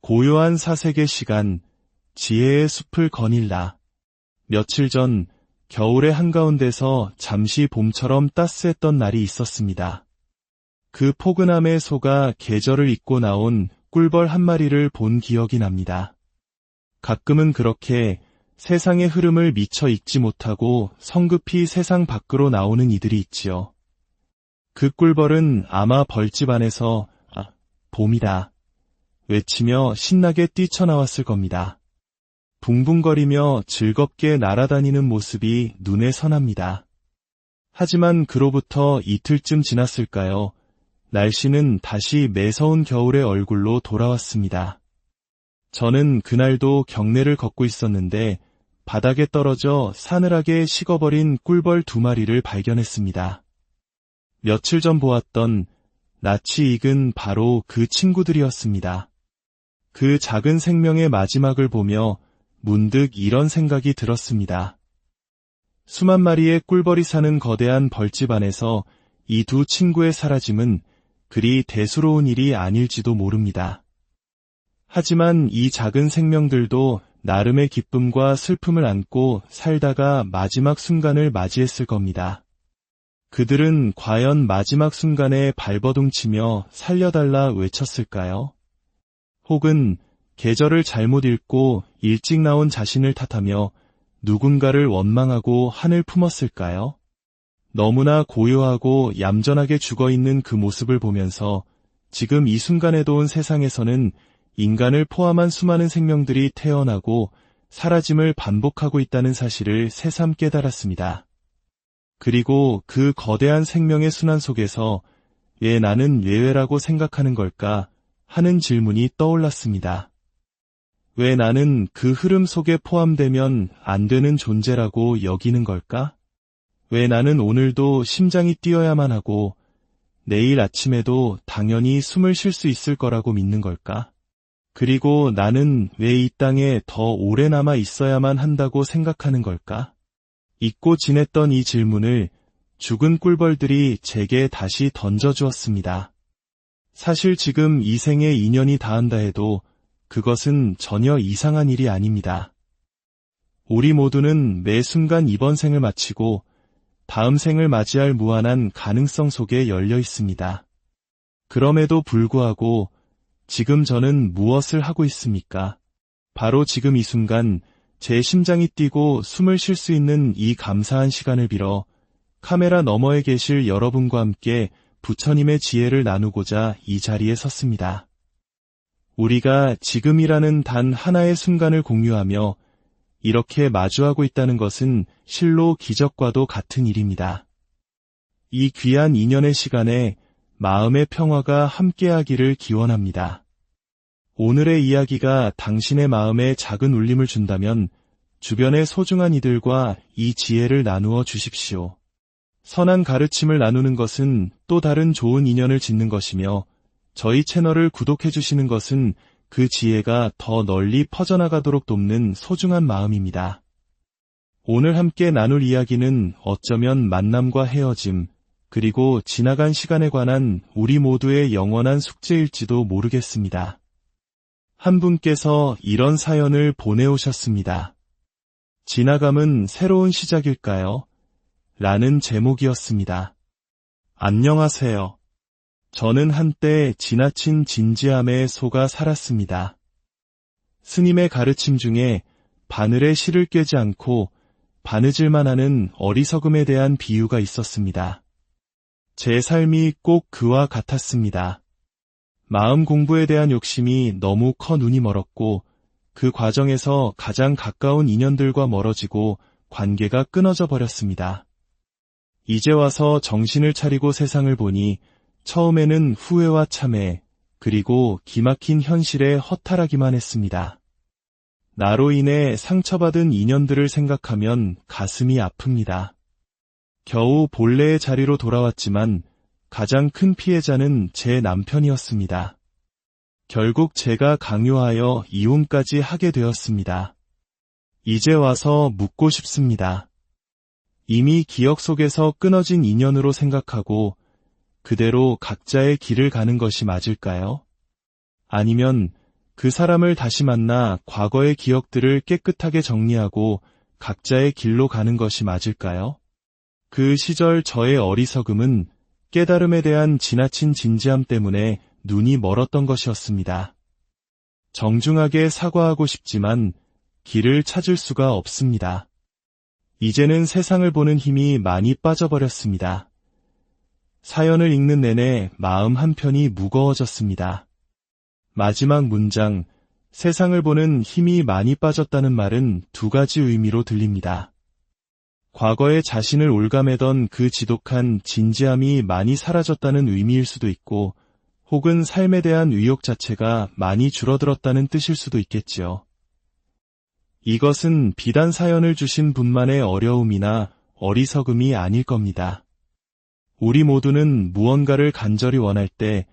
고요한 사색의 시간, 지혜의 숲을 거닐라. 며칠 전 겨울의 한가운데서 잠시 봄처럼 따스했던 날이 있었습니다. 그 포근함에 속아 계절을 잊고 나온 꿀벌 한 마리를 본 기억이 납니다. 가끔은 그렇게 세상의 흐름을 미처 읽지 못하고 성급히 세상 밖으로 나오는 이들이 있지요. 그 꿀벌은 아마 벌집 안에서 봄이다 외치며 신나게 뛰쳐나왔을 겁니다. 붕붕거리며 즐겁게 날아다니는 모습이 눈에 선합니다. 하지만 그로부터 이틀쯤 지났을까요? 날씨는 다시 매서운 겨울의 얼굴로 돌아왔습니다. 저는 그날도 경내를 걷고 있었는데 바닥에 떨어져 싸늘하게 식어버린 꿀벌 2마리를 발견했습니다. 며칠 전 보았던 낯이 익은 바로 그 친구들이었습니다. 그 작은 생명의 마지막을 보며 문득 이런 생각이 들었습니다. 수만 마리의 꿀벌이 사는 거대한 벌집 안에서 이 2 친구의 사라짐은 그리 대수로운 일이 아닐지도 모릅니다. 하지만 이 작은 생명들도 나름의 기쁨과 슬픔을 안고 살다가 마지막 순간을 맞이했을 겁니다. 그들은 과연 마지막 순간에 발버둥치며 살려달라 외쳤을까요? 혹은 계절을 잘못 읽고 일찍 나온 자신을 탓하며 누군가를 원망하고 한을 품었을까요? 너무나 고요하고 얌전하게 죽어있는 그 모습을 보면서 지금 이 순간에도 온 세상에서는 인간을 포함한 수많은 생명들이 태어나고 사라짐을 반복하고 있다는 사실을 새삼 깨달았습니다. 그리고 그 거대한 생명의 순환 속에서 왜 나는 예외라고 생각하는 걸까 하는 질문이 떠올랐습니다. 왜 나는 그 흐름 속에 포함되면 안 되는 존재라고 여기는 걸까? 왜 나는 오늘도 심장이 뛰어야만 하고 내일 아침에도 당연히 숨을 쉴 수 있을 거라고 믿는 걸까? 그리고 나는 왜 이 땅에 더 오래 남아 있어야만 한다고 생각하는 걸까? 잊고 지냈던 이 질문을 죽은 꿀벌들이 제게 다시 던져주었습니다. 사실 지금 이 생에 인연이 닿은다 해도 그것은 전혀 이상한 일이 아닙니다. 우리 모두는 매 순간 이번 생을 마치고 다음 생을 맞이할 무한한 가능성 속에 열려 있습니다. 그럼에도 불구하고 지금 저는 무엇을 하고 있습니까? 바로 지금 이 순간 제 심장이 뛰고 숨을 쉴 수 있는 이 감사한 시간을 빌어 카메라 너머에 계실 여러분과 함께 부처님의 지혜를 나누고자 이 자리에 섰습니다. 우리가 지금이라는 단 하나의 순간을 공유하며 이렇게 마주하고 있다는 것은 실로 기적과도 같은 일입니다. 이 귀한 인연의 시간에 마음의 평화가 함께하기를 기원합니다. 오늘의 이야기가 당신의 마음에 작은 울림을 준다면 주변의 소중한 이들과 이 지혜를 나누어 주십시오. 선한 가르침을 나누는 것은 또 다른 좋은 인연을 짓는 것이며 저희 채널을 구독해 주시는 것은 그 지혜가 더 널리 퍼져나가도록 돕는 소중한 마음입니다. 오늘 함께 나눌 이야기는 어쩌면 만남과 헤어짐, 그리고 지나간 시간에 관한 우리 모두의 영원한 숙제일지도 모르겠습니다. 한 분께서 이런 사연을 보내오셨습니다. 지나감은 새로운 시작일까요? 라는 제목이었습니다. 안녕하세요. 저는 한때 지나친 진지함에 속아 살았습니다. 스님의 가르침 중에 바늘에 실을 꿰지 않고 바느질만 하는 어리석음에 대한 비유가 있었습니다. 제 삶이 꼭 그와 같았습니다. 마음 공부에 대한 욕심이 너무 커 눈이 멀었고 그 과정에서 가장 가까운 인연들과 멀어지고 관계가 끊어져 버렸습니다. 이제 와서 정신을 차리고 세상을 보니 처음에는 후회와 참회, 그리고 기막힌 현실에 허탈하기만 했습니다. 나로 인해 상처받은 인연들을 생각하면 가슴이 아픕니다. 겨우 본래의 자리로 돌아왔지만 가장 큰 피해자는 제 남편이었습니다. 결국 제가 강요하여 이혼까지 하게 되었습니다. 이제 와서 묻고 싶습니다. 이미 기억 속에서 끊어진 인연으로 생각하고 그대로 각자의 길을 가는 것이 맞을까요? 아니면 그 사람을 다시 만나 과거의 기억들을 깨끗하게 정리하고 각자의 길로 가는 것이 맞을까요? 그 시절 저의 어리석음은 깨달음에 대한 지나친 진지함 때문에 눈이 멀었던 것이었습니다. 정중하게 사과하고 싶지만 길을 찾을 수가 없습니다. 이제는 세상을 보는 힘이 많이 빠져버렸습니다. 사연을 읽는 내내 마음 한편이 무거워졌습니다. 마지막 문장, 세상을 보는 힘이 많이 빠졌다는 말은 두 가지 의미로 들립니다. 과거에 자신을 올가매던 그 지독한 진지함이 많이 사라졌다는 의미일 수도 있고, 혹은 삶에 대한 의욕 자체가 많이 줄어들었다는 뜻일 수도 있겠지요. 이것은 비단 사연을 주신 분만의 어려움이나 어리석음이 아닐 겁니다. 우리 모두는 무언가를 간절히 원할 때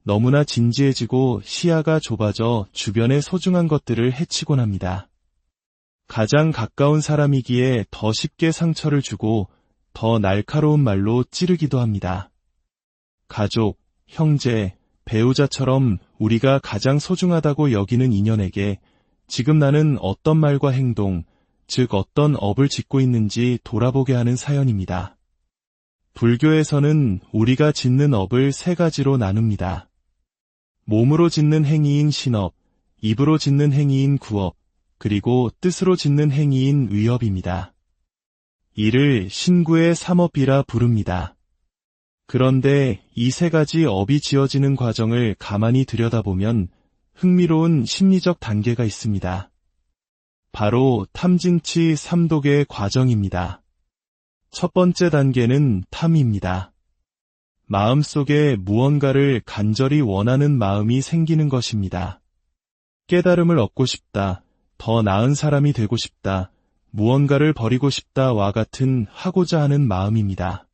너무나 진지해지고 시야가 좁아져 주변의 소중한 것들을 해치곤 합니다. 가장 가까운 사람이기에 더 쉽게 상처를 주고 더 날카로운 말로 찌르기도 합니다. 가족, 형제, 배우자처럼 우리가 가장 소중하다고 여기는 인연에게 지금 나는 어떤 말과 행동, 즉 어떤 업을 짓고 있는지 돌아보게 하는 사연입니다. 불교에서는 우리가 짓는 업을 세 가지로 나눕니다. 몸으로 짓는 행위인 신업, 입으로 짓는 행위인 구업, 그리고 뜻으로 짓는 행위인 위업입니다. 이를 신구의 삼업이라 부릅니다. 그런데 이 세 가지 업이 지어지는 과정을 가만히 들여다보면 흥미로운 심리적 단계가 있습니다. 바로 탐진치 삼독의 과정입니다. 첫 번째 단계는 탐입니다. 마음속에 무언가를 간절히 원하는 마음이 생기는 것입니다. 깨달음을 얻고 싶다, 더 나은 사람이 되고 싶다, 무언가를 버리고 싶다와 같은 하고자 하는 마음입니다.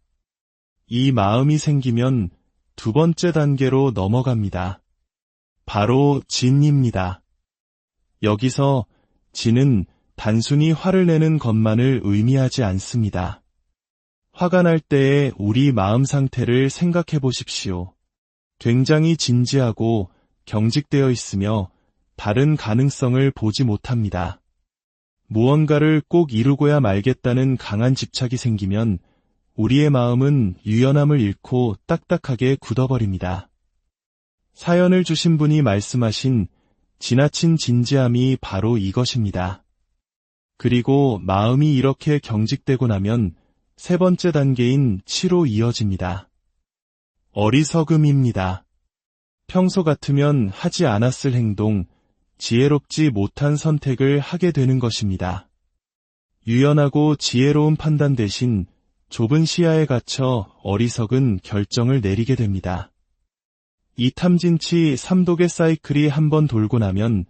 이 마음이 생기면 두 번째 단계로 넘어갑니다. 바로 진입니다. 여기서 진은 단순히 화를 내는 것만을 의미하지 않습니다. 화가 날 때의 우리 마음 상태를 생각해 보십시오. 굉장히 진지하고 경직되어 있으며 다른 가능성을 보지 못합니다. 무언가를 꼭 이루고야 말겠다는 강한 집착이 생기면 우리의 마음은 유연함을 잃고 딱딱하게 굳어버립니다. 사연을 주신 분이 말씀하신 지나친 진지함이 바로 이것입니다. 그리고 마음이 이렇게 경직되고 나면 세 번째 단계인 치로 이어집니다. 어리석음입니다. 평소 같으면 하지 않았을 행동, 지혜롭지 못한 선택을 하게 되는 것입니다. 유연하고 지혜로운 판단 대신 좁은 시야에 갇혀 어리석은 결정을 내리게 됩니다. 이 탐진치 삼독의 사이클이 한번 돌고 나면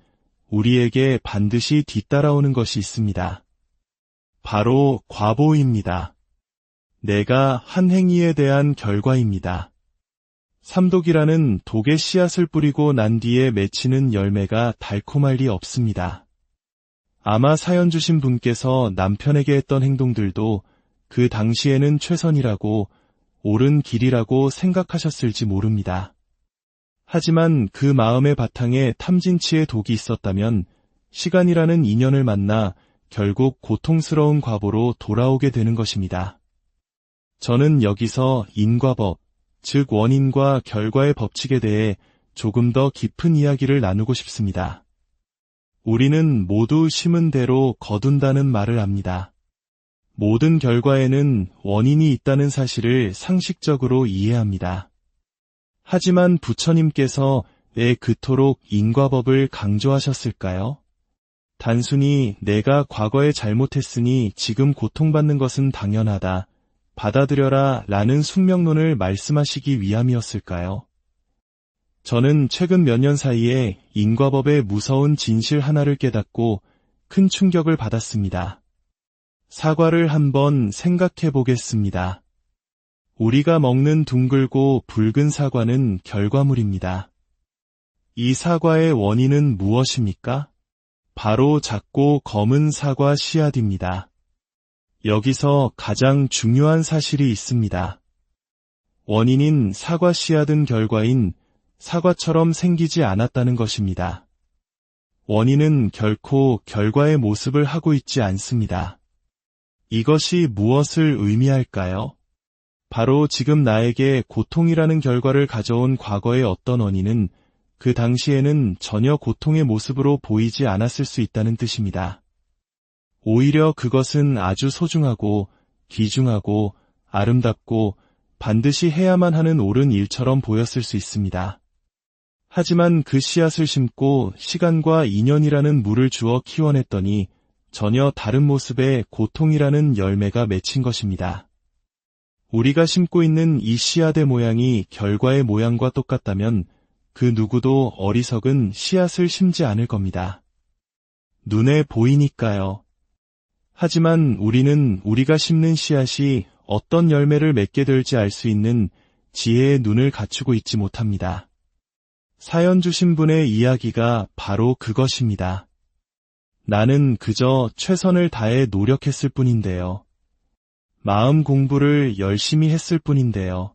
우리에게 반드시 뒤따라오는 것이 있습니다. 바로 과보입니다. 내가 한 행위에 대한 결과입니다. 삼독이라는 독의 씨앗을 뿌리고 난 뒤에 맺히는 열매가 달콤할 리 없습니다. 아마 사연 주신 분께서 남편에게 했던 행동들도 그 당시에는 최선이라고 옳은 길이라고 생각하셨을지 모릅니다. 하지만 그 마음의 바탕에 탐진치의 독이 있었다면 시간이라는 인연을 만나 결국 고통스러운 과보로 돌아오게 되는 것입니다. 저는 여기서 인과법, 즉 원인과 결과의 법칙에 대해 조금 더 깊은 이야기를 나누고 싶습니다. 우리는 모두 심은 대로 거둔다는 말을 압니다. 모든 결과에는 원인이 있다는 사실을 상식적으로 이해합니다. 하지만 부처님께서 왜 그토록 인과법을 강조하셨을까요? 단순히 내가 과거에 잘못했으니 지금 고통받는 것은 당연하다, 받아들여라 라는 숙명론을 말씀하시기 위함이었을까요? 저는 최근 몇 년 사이에 인과법의 무서운 진실 하나를 깨닫고 큰 충격을 받았습니다. 사과를 한번 생각해 보겠습니다. 우리가 먹는 둥글고 붉은 사과는 결과물입니다. 이 사과의 원인은 무엇입니까? 바로 작고 검은 사과 씨앗입니다. 여기서 가장 중요한 사실이 있습니다. 원인인 사과 씨앗은 결과인 사과처럼 생기지 않았다는 것입니다. 원인은 결코 결과의 모습을 하고 있지 않습니다. 이것이 무엇을 의미할까요? 바로 지금 나에게 고통이라는 결과를 가져온 과거의 어떤 원인은 그 당시에는 전혀 고통의 모습으로 보이지 않았을 수 있다는 뜻입니다. 오히려 그것은 아주 소중하고 귀중하고 아름답고 반드시 해야만 하는 옳은 일처럼 보였을 수 있습니다. 하지만 그 씨앗을 심고 시간과 인연이라는 물을 주어 키워냈더니 전혀 다른 모습의 고통이라는 열매가 맺힌 것입니다. 우리가 심고 있는 이 씨앗의 모양이 결과의 모양과 똑같다면 그 누구도 어리석은 씨앗을 심지 않을 겁니다. 눈에 보이니까요. 하지만 우리는 우리가 심는 씨앗이 어떤 열매를 맺게 될지 알 수 있는 지혜의 눈을 갖추고 있지 못합니다. 사연 주신 분의 이야기가 바로 그것입니다. 나는 그저 최선을 다해 노력했을 뿐인데요. 마음 공부를 열심히 했을 뿐인데요.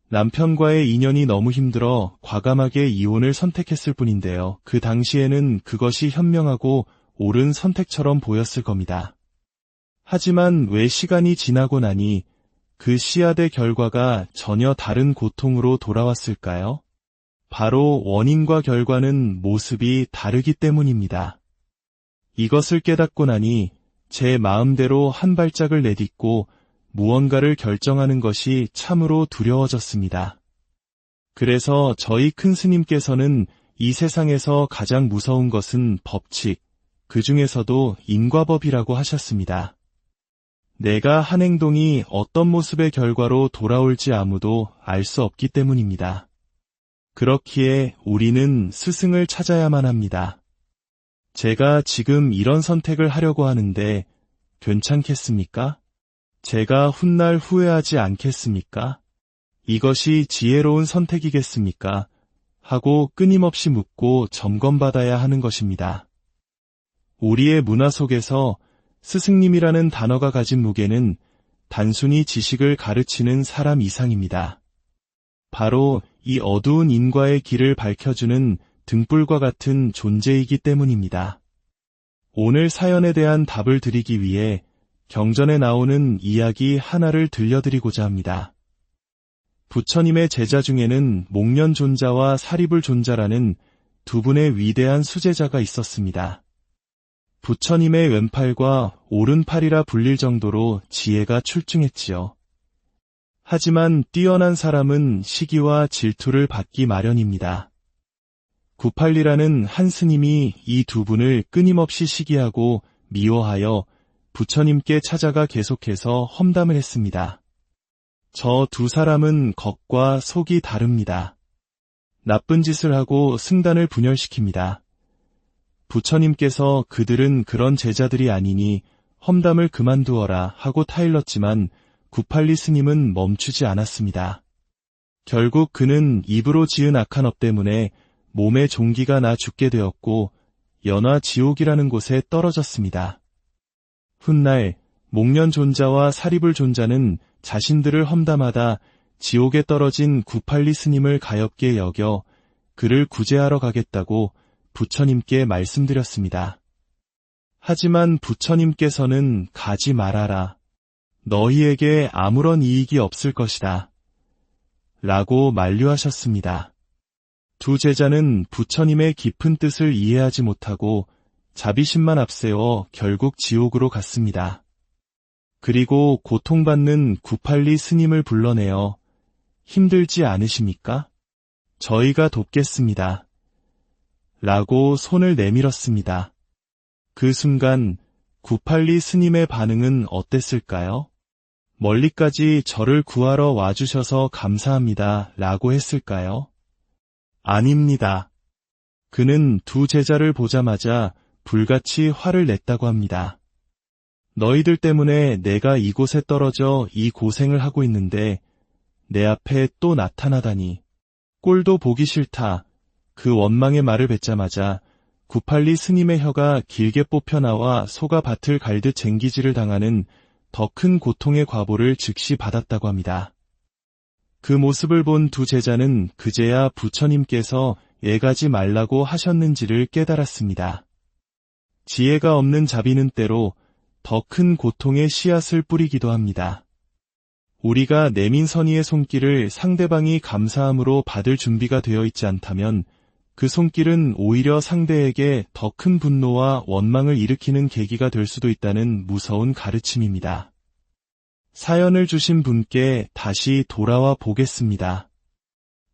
남편과의 인연이 너무 힘들어 과감하게 이혼을 선택했을 뿐인데요. 그 당시에는 그것이 현명하고 옳은 선택처럼 보였을 겁니다. 하지만 왜 시간이 지나고 나니 그 씨앗의 결과가 전혀 다른 고통으로 돌아왔을까요? 바로 원인과 결과는 모습이 다르기 때문입니다. 이것을 깨닫고 나니 제 마음대로 한 발짝을 내딛고 무언가를 결정하는 것이 참으로 두려워졌습니다. 그래서 저희 큰 스님께서는 이 세상에서 가장 무서운 것은 법칙, 그 중에서도 인과법이라고 하셨습니다. 내가 한 행동이 어떤 모습의 결과로 돌아올지 아무도 알 수 없기 때문입니다. 그렇기에 우리는 스승을 찾아야만 합니다. 제가 지금 이런 선택을 하려고 하는데 괜찮겠습니까? 제가 훗날 후회하지 않겠습니까? 이것이 지혜로운 선택이겠습니까? 하고 끊임없이 묻고 점검받아야 하는 것입니다. 우리의 문화 속에서 스승님이라는 단어가 가진 무게는 단순히 지식을 가르치는 사람 이상입니다. 바로 이 어두운 인과의 길을 밝혀주는 등불과 같은 존재이기 때문입니다. 오늘 사연에 대한 답을 드리기 위해 경전에 나오는 이야기 하나를 들려드리고자 합니다. 부처님의 제자 중에는 목련존자와 사리불존자라는 두 분의 위대한 수제자가 있었습니다. 부처님의 왼팔과 오른팔이라 불릴 정도로 지혜가 출중했지요. 하지만 뛰어난 사람은 시기와 질투를 받기 마련입니다. 구팔리라는 한 스님이 이 두 분을 끊임없이 시기하고 미워하여 부처님께 찾아가 계속해서 험담을 했습니다. 저 두 사람은 겉과 속이 다릅니다. 나쁜 짓을 하고 승단을 분열시킵니다. 부처님께서 그들은 그런 제자들이 아니니 험담을 그만두어라 하고 타일렀지만 구팔리 스님은 멈추지 않았습니다. 결국 그는 입으로 지은 악한 업 때문에 몸에 종기가 나 죽게 되었고 연화 지옥이라는 곳에 떨어졌습니다. 훗날 목련존자와 사리불존자는 자신들을 험담하다 지옥에 떨어진 구팔리 스님을 가엾게 여겨 그를 구제하러 가겠다고 부처님께 말씀드렸습니다. 하지만 부처님께서는 가지 말아라. 너희에게 아무런 이익이 없을 것이다. 라고 만류하셨습니다. 두 제자는 부처님의 깊은 뜻을 이해하지 못하고 자비심만 앞세워 결국 지옥으로 갔습니다. 그리고 고통받는 구팔리 스님을 불러내어 힘들지 않으십니까? 저희가 돕겠습니다. 라고 손을 내밀었습니다. 그 순간 구팔리 스님의 반응은 어땠을까요? 멀리까지 저를 구하러 와주셔서 감사합니다. 라고 했을까요? 아닙니다. 그는 두 제자를 보자마자 불같이 화를 냈다고 합니다. 너희들 때문에 내가 이곳에 떨어져 이 고생을 하고 있는데 내 앞에 또 나타나다니. 꼴도 보기 싫다. 그 원망의 말을 뱉자마자 구팔리 스님의 혀가 길게 뽑혀나와 소가 밭을 갈듯 쟁기질을 당하는 더 큰 고통의 과보를 즉시 받았다고 합니다. 그 모습을 본 두 제자는 그제야 부처님께서 애가지 말라고 하셨는지를 깨달았습니다. 지혜가 없는 자비는 때로 더 큰 고통의 씨앗을 뿌리기도 합니다. 우리가 내민 선의의 손길을 상대방이 감사함으로 받을 준비가 되어 있지 않다면 그 손길은 오히려 상대에게 더 큰 분노와 원망을 일으키는 계기가 될 수도 있다는 무서운 가르침입니다. 사연을 주신 분께 다시 돌아와 보겠습니다.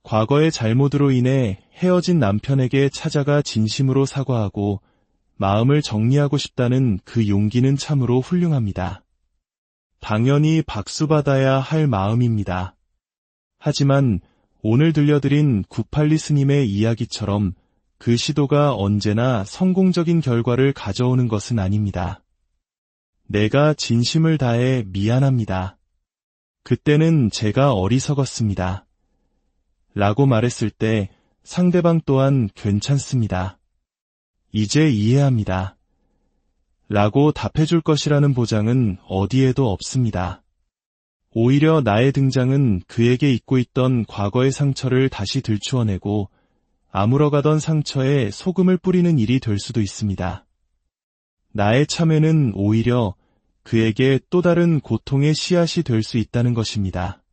과거의 잘못으로 인해 헤어진 남편에게 찾아가 진심으로 사과하고 마음을 정리하고 싶다는 그 용기는 참으로 훌륭합니다. 당연히 박수받아야 할 마음입니다. 하지만 오늘 들려드린 982 스님의 이야기처럼 그 시도가 언제나 성공적인 결과를 가져오는 것은 아닙니다. 내가 진심을 다해 미안합니다. 그때는 제가 어리석었습니다. 라고 말했을 때 상대방 또한 괜찮습니다. 이제 이해합니다. 라고 답해줄 것이라는 보장은 어디에도 없습니다. 오히려 나의 등장은 그에게 잊고 있던 과거의 상처를 다시 들추어내고 아물어가던 상처에 소금을 뿌리는 일이 될 수도 있습니다. 나의 참회는 오히려 그에게 또 다른 고통의 씨앗이 될 수 있다는 것입니다.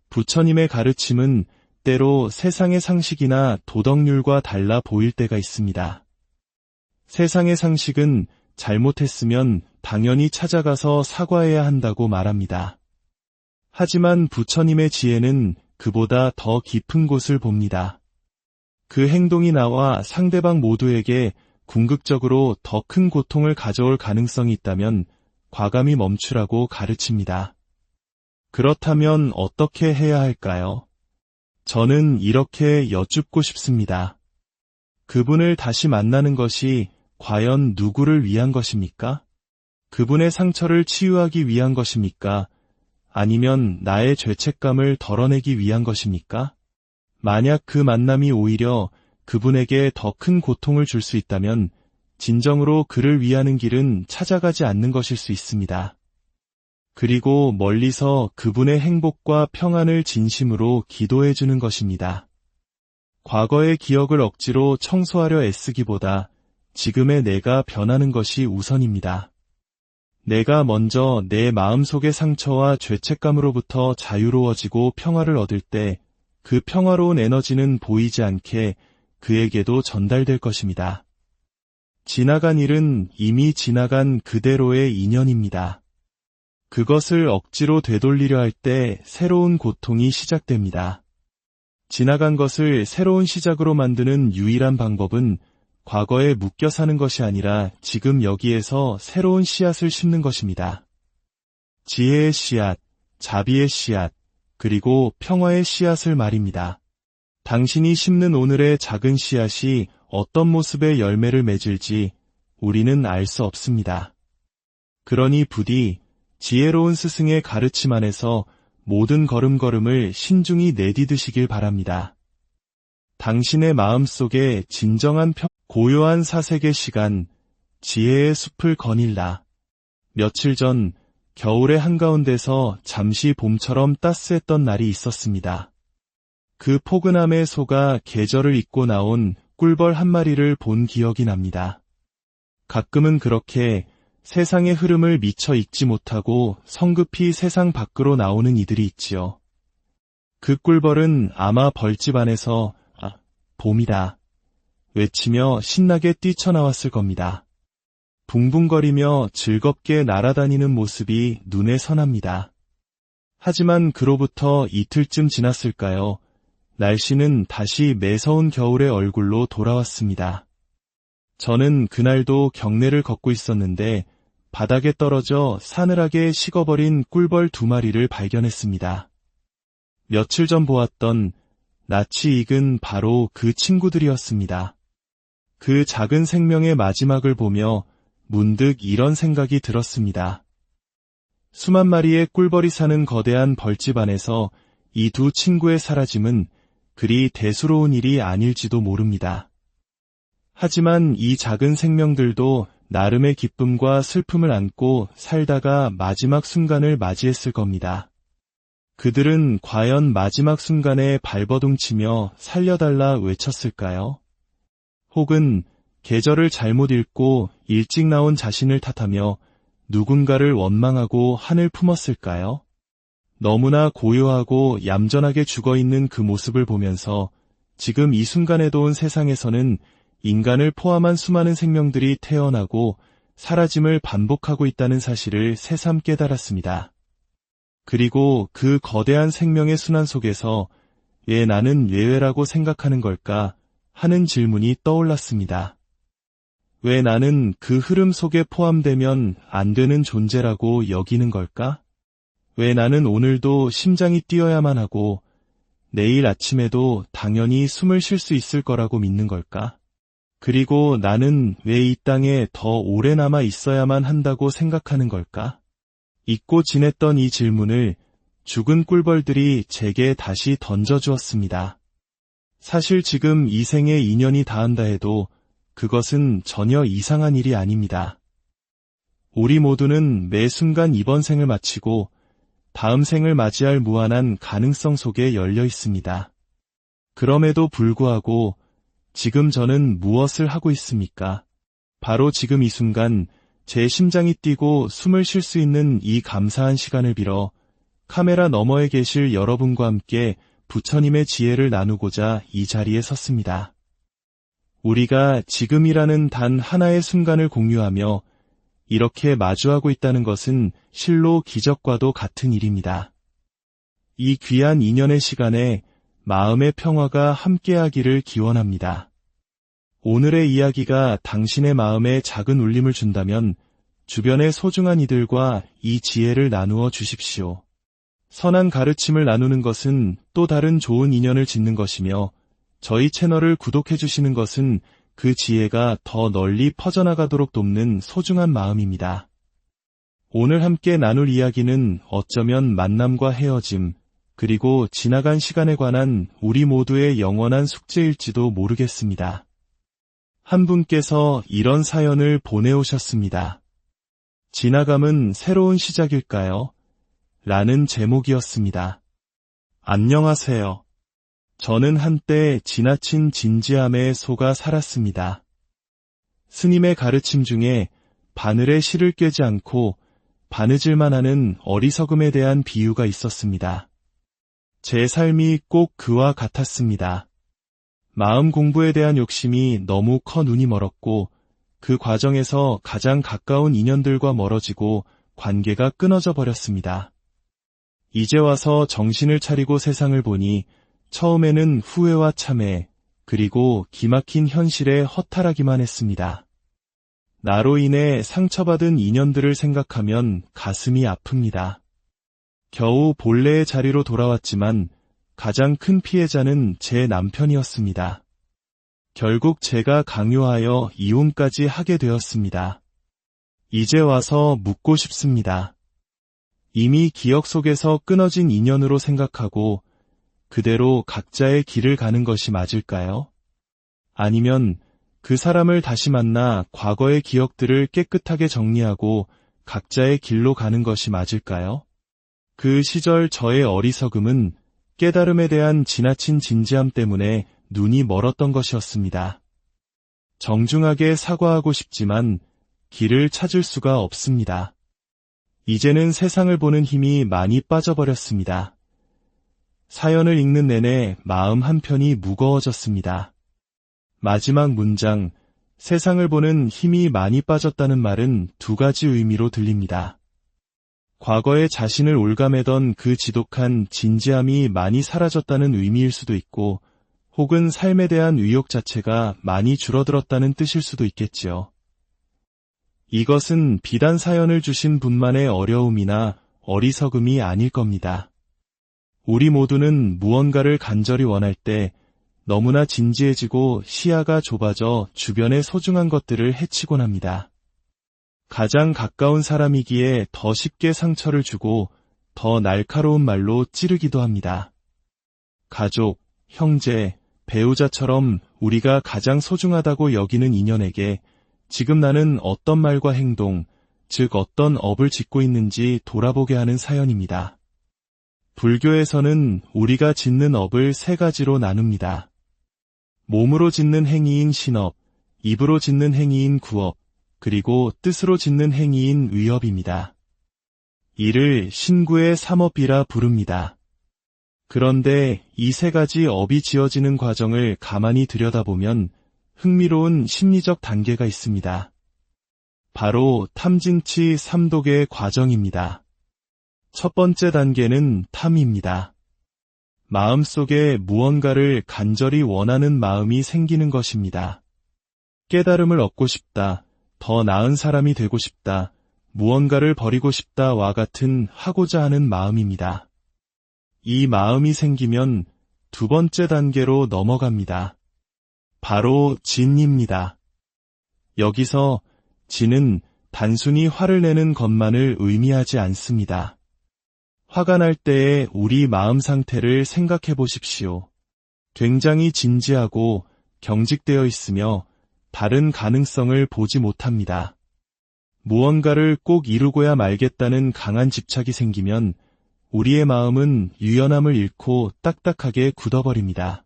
부처님의 가르침은 때로 세상의 상식이나 도덕률과 달라 보일 때가 있습니다. 세상의 상식은 잘못했으면 당연히 찾아가서 사과해야 한다고 말합니다. 하지만 부처님의 지혜는 그보다 더 깊은 곳을 봅니다. 그 행동이 나와 상대방 모두에게 궁극적으로 더 큰 고통을 가져올 가능성이 있다면 과감히 멈추라고 가르칩니다. 그렇다면 어떻게 해야 할까요? 저는 이렇게 여쭙고 싶습니다. 그분을 다시 만나는 것이 과연 누구를 위한 것입니까? 그분의 상처를 치유하기 위한 것입니까? 아니면 나의 죄책감을 덜어내기 위한 것입니까? 만약 그 만남이 오히려 그분에게 더 큰 고통을 줄 수 있다면 진정으로 그를 위하는 길은 찾아가지 않는 것일 수 있습니다. 그리고 멀리서 그분의 행복과 평안을 진심으로 기도해 주는 것입니다. 과거의 기억을 억지로 청소하려 애쓰기보다 지금의 내가 변하는 것이 우선입니다. 내가 먼저 내 마음속의 상처와 죄책감으로부터 자유로워지고 평화를 얻을 때 그 평화로운 에너지는 보이지 않게 그에게도 전달될 것입니다. 지나간 일은 이미 지나간 그대로의 인연입니다. 그것을 억지로 되돌리려 할 때 새로운 고통이 시작됩니다. 지나간 것을 새로운 시작으로 만드는 유일한 방법은 과거에 묶여 사는 것이 아니라 지금 여기에서 새로운 씨앗을 심는 것입니다. 지혜의 씨앗, 자비의 씨앗, 그리고 평화의 씨앗을 말입니다. 당신이 심는 오늘의 작은 씨앗이 어떤 모습의 열매를 맺을지 우리는 알 수 없습니다. 그러니 부디 지혜로운 스승의 가르침 안에서 모든 걸음걸음을 신중히 내디드시길 바랍니다. 당신의 마음속에 진정한 고요한 사색의 시간, 지혜의 숲을 거닐라. 며칠 전 겨울의 한가운데서 잠시 봄처럼 따스했던 날이 있었습니다. 그 포근함에 속아 계절을 잊고 나온 꿀벌 한 마리를 본 기억이 납니다. 가끔은 그렇게 세상의 흐름을 미처 읽지 못하고 성급히 세상 밖으로 나오는 이들이 있지요. 그 꿀벌은 아마 벌집 안에서 봄이다 외치며 신나게 뛰쳐나왔을 겁니다. 붕붕거리며 즐겁게 날아다니는 모습이 눈에 선합니다. 하지만 그로부터 이틀쯤 지났을까요? 날씨는 다시 매서운 겨울의 얼굴로 돌아왔습니다. 저는 그날도 경내를 걷고 있었는데 바닥에 떨어져 사늘하게 식어버린 꿀벌 2마리를 발견했습니다. 며칠 전 보았던 낯이 익은 바로 그 친구들이었습니다. 그 작은 생명의 마지막을 보며 문득 이런 생각이 들었습니다. 수만 마리의 꿀벌이 사는 거대한 벌집 안에서 이 두 친구의 사라짐은 그리 대수로운 일이 아닐지도 모릅니다. 하지만 이 작은 생명들도 나름의 기쁨과 슬픔을 안고 살다가 마지막 순간을 맞이했을 겁니다. 그들은 과연 마지막 순간에 발버둥치며 살려달라 외쳤을까요? 혹은 계절을 잘못 읽고 일찍 나온 자신을 탓하며 누군가를 원망하고 한을 품었을까요? 너무나 고요하고 얌전하게 죽어있는 그 모습을 보면서 지금 이 순간에도 온 세상에서는 인간을 포함한 수많은 생명들이 태어나고 사라짐을 반복하고 있다는 사실을 새삼 깨달았습니다. 그리고 그 거대한 생명의 순환 속에서 왜 나는 예외라고 생각하는 걸까 하는 질문이 떠올랐습니다. 왜 나는 그 흐름 속에 포함되면 안 되는 존재라고 여기는 걸까? 왜 나는 오늘도 심장이 뛰어야만 하고 내일 아침에도 당연히 숨을 쉴 수 있을 거라고 믿는 걸까? 그리고 나는 왜 이 땅에 더 오래 남아 있어야만 한다고 생각하는 걸까? 잊고 지냈던 이 질문을 죽은 꿀벌들이 제게 다시 던져주었습니다. 사실 지금 이 생에 인연이 다한다 해도 그것은 전혀 이상한 일이 아닙니다. 우리 모두는 매 순간 이번 생을 마치고 다음 생을 맞이할 무한한 가능성 속에 열려 있습니다. 그럼에도 불구하고 지금 저는 무엇을 하고 있습니까? 바로 지금 이 순간 제 심장이 뛰고 숨을 쉴 수 있는 이 감사한 시간을 빌어 카메라 너머에 계실 여러분과 함께 부처님의 지혜를 나누고자 이 자리에 섰습니다. 우리가 지금이라는 단 하나의 순간을 공유하며 이렇게 마주하고 있다는 것은 실로 기적과도 같은 일입니다. 이 귀한 인연의 시간에 마음의 평화가 함께하기를 기원합니다. 오늘의 이야기가 당신의 마음에 작은 울림을 준다면 주변의 소중한 이들과 이 지혜를 나누어 주십시오. 선한 가르침을 나누는 것은 또 다른 좋은 인연을 짓는 것이며 저희 채널을 구독해 주시는 것은 그 지혜가 더 널리 퍼져나가도록 돕는 소중한 마음입니다. 오늘 함께 나눌 이야기는 어쩌면 만남과 헤어짐, 그리고 지나간 시간에 관한 우리 모두의 영원한 숙제일지도 모르겠습니다. 한 분께서 이런 사연을 보내오셨습니다. 지나감은 새로운 시작일까요? 라는 제목이었습니다. 안녕하세요. 저는 한때 지나친 진지함에 속아 살았습니다. 스님의 가르침 중에 바늘에 실을 꿰지 않고 바느질만 하는 어리석음에 대한 비유가 있었습니다. 제 삶이 꼭 그와 같았습니다. 마음 공부에 대한 욕심이 너무 커 눈이 멀었고 그 과정에서 가장 가까운 인연들과 멀어지고 관계가 끊어져 버렸습니다. 이제 와서 정신을 차리고 세상을 보니 처음에는 후회와 참회, 그리고 기막힌 현실에 허탈하기만 했습니다. 나로 인해 상처받은 인연들을 생각하면 가슴이 아픕니다. 겨우 본래의 자리로 돌아왔지만 가장 큰 피해자는 제 남편이었습니다. 결국 제가 강요하여 이혼까지 하게 되었습니다. 이제 와서 묻고 싶습니다. 이미 기억 속에서 끊어진 인연으로 생각하고 그대로 각자의 길을 가는 것이 맞을까요? 아니면 그 사람을 다시 만나 과거의 기억들을 깨끗하게 정리하고 각자의 길로 가는 것이 맞을까요? 그 시절 저의 어리석음은 깨달음에 대한 지나친 진지함 때문에 눈이 멀었던 것이었습니다. 정중하게 사과하고 싶지만 길을 찾을 수가 없습니다. 이제는 세상을 보는 힘이 많이 빠져버렸습니다. 사연을 읽는 내내 마음 한편이 무거워졌습니다. 마지막 문장, 세상을 보는 힘이 많이 빠졌다는 말은 두 가지 의미로 들립니다. 과거에 자신을 올가매던 그 지독한 진지함이 많이 사라졌다는 의미일 수도 있고, 혹은 삶에 대한 의욕 자체가 많이 줄어들었다는 뜻일 수도 있겠지요. 이것은 비단 사연을 주신 분만의 어려움이나 어리석음이 아닐 겁니다. 우리 모두는 무언가를 간절히 원할 때 너무나 진지해지고 시야가 좁아져 주변의 소중한 것들을 해치곤 합니다. 가장 가까운 사람이기에 더 쉽게 상처를 주고 더 날카로운 말로 찌르기도 합니다. 가족, 형제, 배우자처럼 우리가 가장 소중하다고 여기는 인연에게 지금 나는 어떤 말과 행동, 즉 어떤 업을 짓고 있는지 돌아보게 하는 사연입니다. 불교에서는 우리가 짓는 업을 세 가지로 나눕니다. 몸으로 짓는 행위인 신업, 입으로 짓는 행위인 구업, 그리고 뜻으로 짓는 행위인 위업입니다. 이를 신구의 삼업이라 부릅니다. 그런데 이 세 가지 업이 지어지는 과정을 가만히 들여다보면 흥미로운 심리적 단계가 있습니다. 바로 탐진치 삼독의 과정입니다. 첫 번째 단계는 탐입니다. 마음속에 무언가를 간절히 원하는 마음이 생기는 것입니다. 깨달음을 얻고 싶다, 더 나은 사람이 되고 싶다, 무언가를 버리고 싶다와 같은 하고자 하는 마음입니다. 이 마음이 생기면 두 번째 단계로 넘어갑니다. 바로 진입니다. 여기서 진은 단순히 화를 내는 것만을 의미하지 않습니다. 화가 날 때의 우리 마음 상태를 생각해 보십시오. 굉장히 진지하고 경직되어 있으며 다른 가능성을 보지 못합니다. 무언가를 꼭 이루고야 말겠다는 강한 집착이 생기면 우리의 마음은 유연함을 잃고 딱딱하게 굳어버립니다.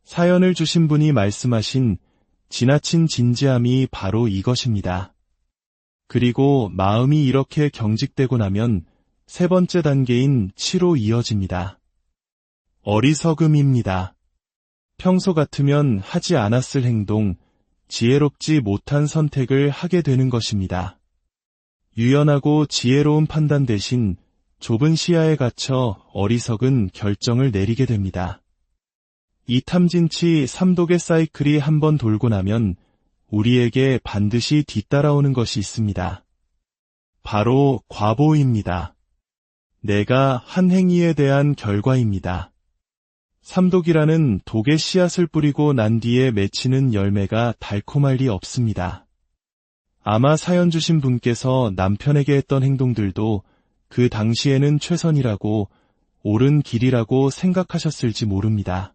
사연을 주신 분이 말씀하신 지나친 진지함이 바로 이것입니다. 그리고 마음이 이렇게 경직되고 나면 세 번째 단계인 치로 이어집니다. 어리석음입니다. 평소 같으면 하지 않았을 행동, 지혜롭지 못한 선택을 하게 되는 것입니다. 유연하고 지혜로운 판단 대신 좁은 시야에 갇혀 어리석은 결정을 내리게 됩니다. 이 탐진치 삼독의 사이클이 한번 돌고 나면 우리에게 반드시 뒤따라오는 것이 있습니다. 바로 과보입니다. 내가 한 행위에 대한 결과입니다. 삼독이라는 독의 씨앗을 뿌리고 난 뒤에 맺히는 열매가 달콤할 리 없습니다. 아마 사연 주신 분께서 남편에게 했던 행동들도 그 당시에는 최선이라고 옳은 길이라고 생각하셨을지 모릅니다.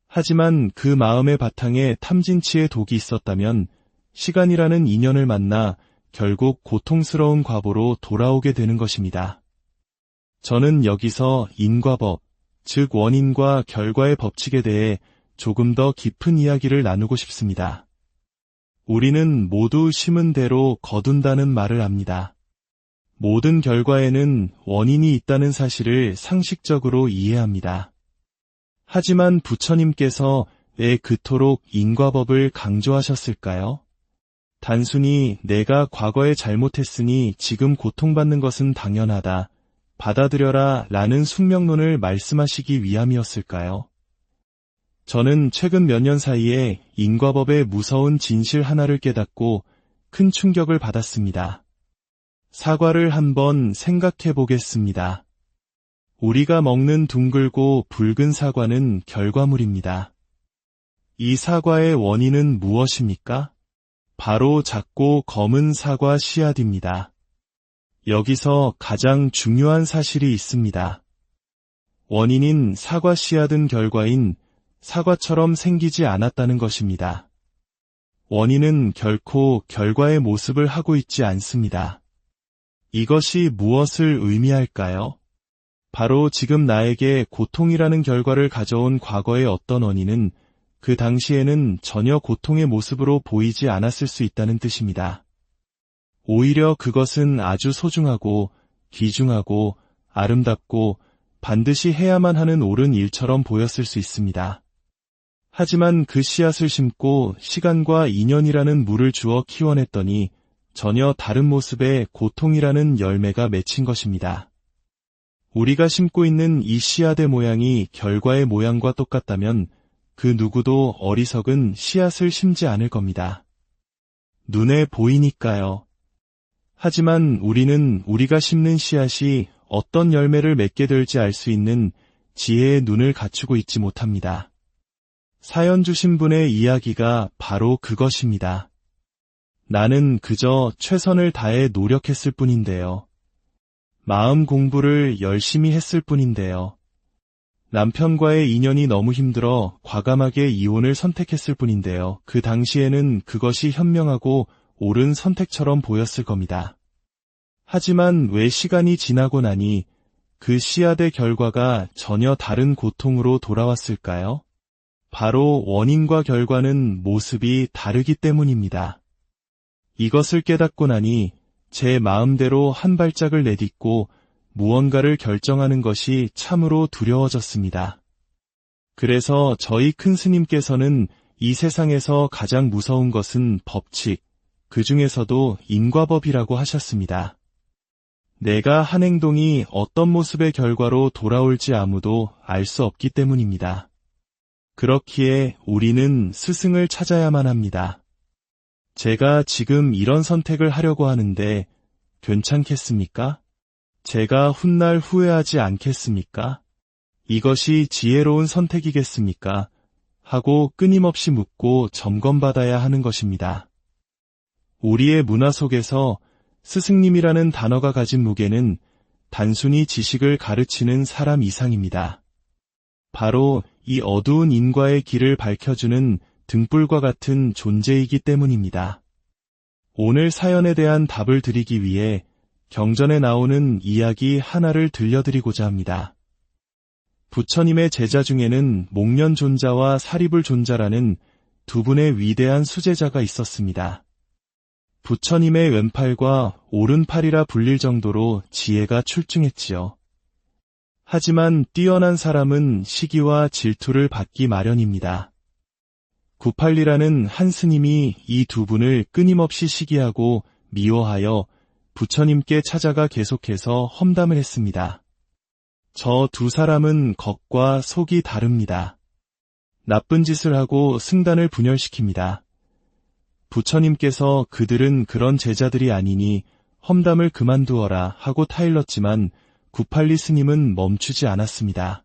하지만 그 마음의 바탕에 탐진치의 독이 있었다면 시간이라는 인연을 만나 결국 고통스러운 과보로 돌아오게 되는 것입니다. 저는 여기서 인과법, 즉 원인과 결과의 법칙에 대해 조금 더 깊은 이야기를 나누고 싶습니다. 우리는 모두 심은 대로 거둔다는 말을 압니다. 모든 결과에는 원인이 있다는 사실을 상식적으로 이해합니다. 하지만 부처님께서 왜 그토록 인과법을 강조하셨을까요? 단순히 내가 과거에 잘못했으니 지금 고통받는 것은 당연하다, 받아들여라 라는 숙명론을 말씀하시기 위함이었을까요? 저는 최근 몇 년 사이에 인과법의 무서운 진실 하나를 깨닫고 큰 충격을 받았습니다. 사과를 한번 생각해 보겠습니다. 우리가 먹는 둥글고 붉은 사과는 결과물입니다. 이 사과의 원인은 무엇입니까? 바로 작고 검은 사과 씨앗입니다. 여기서 가장 중요한 사실이 있습니다. 원인인 사과 씨앗은 결과인 사과처럼 생기지 않았다는 것입니다. 원인은 결코 결과의 모습을 하고 있지 않습니다. 이것이 무엇을 의미할까요? 바로 지금 나에게 고통이라는 결과를 가져온 과거의 어떤 원인은 그 당시에는 전혀 고통의 모습으로 보이지 않았을 수 있다는 뜻입니다. 오히려 그것은 아주 소중하고 귀중하고 아름답고 반드시 해야만 하는 옳은 일처럼 보였을 수 있습니다. 하지만 그 씨앗을 심고 시간과 인연이라는 물을 주어 키워냈더니 전혀 다른 모습의 고통이라는 열매가 맺힌 것입니다. 우리가 심고 있는 이 씨앗의 모양이 결과의 모양과 똑같다면 그 누구도 어리석은 씨앗을 심지 않을 겁니다. 눈에 보이니까요. 하지만 우리는 우리가 심는 씨앗이 어떤 열매를 맺게 될지 알 수 있는 지혜의 눈을 갖추고 있지 못합니다. 사연 주신 분의 이야기가 바로 그것입니다. 나는 그저 최선을 다해 노력했을 뿐인데요. 마음 공부를 열심히 했을 뿐인데요. 남편과의 인연이 너무 힘들어 과감하게 이혼을 선택했을 뿐인데요. 그 당시에는 그것이 현명하고 옳은 선택처럼 보였을 겁니다. 하지만 왜 시간이 지나고 나니 그 씨앗의 결과가 전혀 다른 고통으로 돌아왔을까요? 바로 원인과 결과는 모습이 다르기 때문입니다. 이것을 깨닫고 나니 제 마음대로 한 발짝을 내딛고 무언가를 결정하는 것이 참으로 두려워졌습니다. 그래서 저희 큰 스님께서는 이 세상에서 가장 무서운 것은 법칙, 그 중에서도 인과법이라고 하셨습니다. 내가 한 행동이 어떤 모습의 결과로 돌아올지 아무도 알 수 없기 때문입니다. 그렇기에 우리는 스승을 찾아야만 합니다. 제가 지금 이런 선택을 하려고 하는데 괜찮겠습니까? 제가 훗날 후회하지 않겠습니까? 이것이 지혜로운 선택이겠습니까? 하고 끊임없이 묻고 점검받아야 하는 것입니다. 우리의 문화 속에서 스승님이라는 단어가 가진 무게는 단순히 지식을 가르치는 사람 이상입니다. 바로 이 어두운 인과의 길을 밝혀주는 등불과 같은 존재이기 때문입니다. 오늘 사연에 대한 답을 드리기 위해 경전에 나오는 이야기 하나를 들려드리고자 합니다. 부처님의 제자 중에는 목련존자와 사리불존자라는 두 분의 위대한 수제자가 있었습니다. 부처님의 왼팔과 오른팔이라 불릴 정도로 지혜가 출중했지요. 하지만 뛰어난 사람은 시기와 질투를 받기 마련입니다. 구팔리라는 한 스님이 이 두 분을 끊임없이 시기하고 미워하여 부처님께 찾아가 계속해서 험담을 했습니다. 저 두 사람은 겉과 속이 다릅니다. 나쁜 짓을 하고 승단을 분열시킵니다. 부처님께서 그들은 그런 제자들이 아니니 험담을 그만두어라 하고 타일렀지만 구팔리 스님은 멈추지 않았습니다.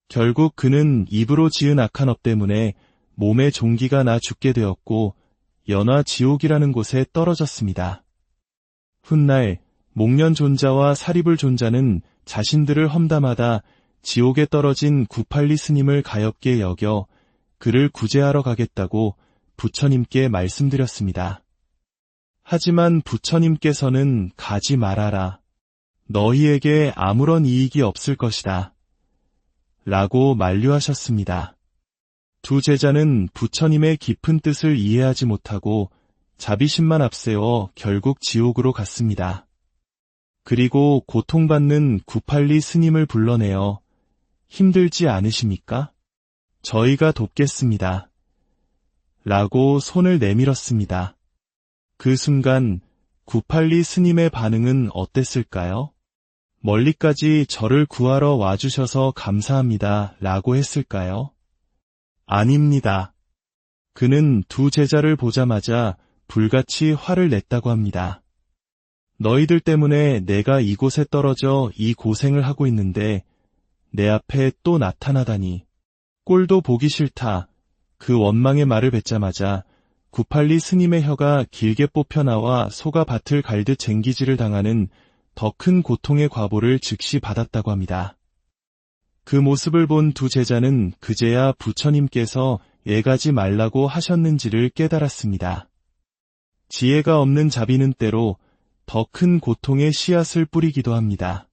결국 그는 입으로 지은 악한 업 때문에 몸에 종기가 나 죽게 되었고 연화 지옥이라는 곳에 떨어졌습니다. 훗날 목련존자와 사리불존자는 자신들을 험담하다 지옥에 떨어진 구팔리 스님을 가엾게 여겨 그를 구제하러 가겠다고 부처님께 말씀드렸습니다. 하지만 부처님께서는 가지 말아라. 너희에게 아무런 이익이 없을 것이다. 라고 만류하셨습니다. 두 제자는 부처님의 깊은 뜻을 이해하지 못하고 자비심만 앞세워 결국 지옥으로 갔습니다. 그리고 고통받는 구팔리 스님을 불러내어 힘들지 않으십니까? 저희가 돕겠습니다. 라고 손을 내밀었습니다. 그 순간 구팔리 스님의 반응은 어땠을까요? 멀리까지 저를 구하러 와주셔서 감사합니다. 라고 했을까요? 아닙니다. 그는 두 제자를 보자마자 불같이 화를 냈다고 합니다. 너희들 때문에 내가 이곳에 떨어져 이 고생을 하고 있는데 내 앞에 또 나타나다니. 꼴도 보기 싫다. 그 원망의 말을 뱉자마자 구팔리 스님의 혀가 길게 뽑혀나와 소가 밭을 갈듯 쟁기질을 당하는 더 큰 고통의 과보를 즉시 받았다고 합니다. 그 모습을 본 두 제자는 그제야 부처님께서 애가지 말라고 하셨는지를 깨달았습니다. 지혜가 없는 자비는 때로 더 큰 고통의 씨앗을 뿌리기도 합니다.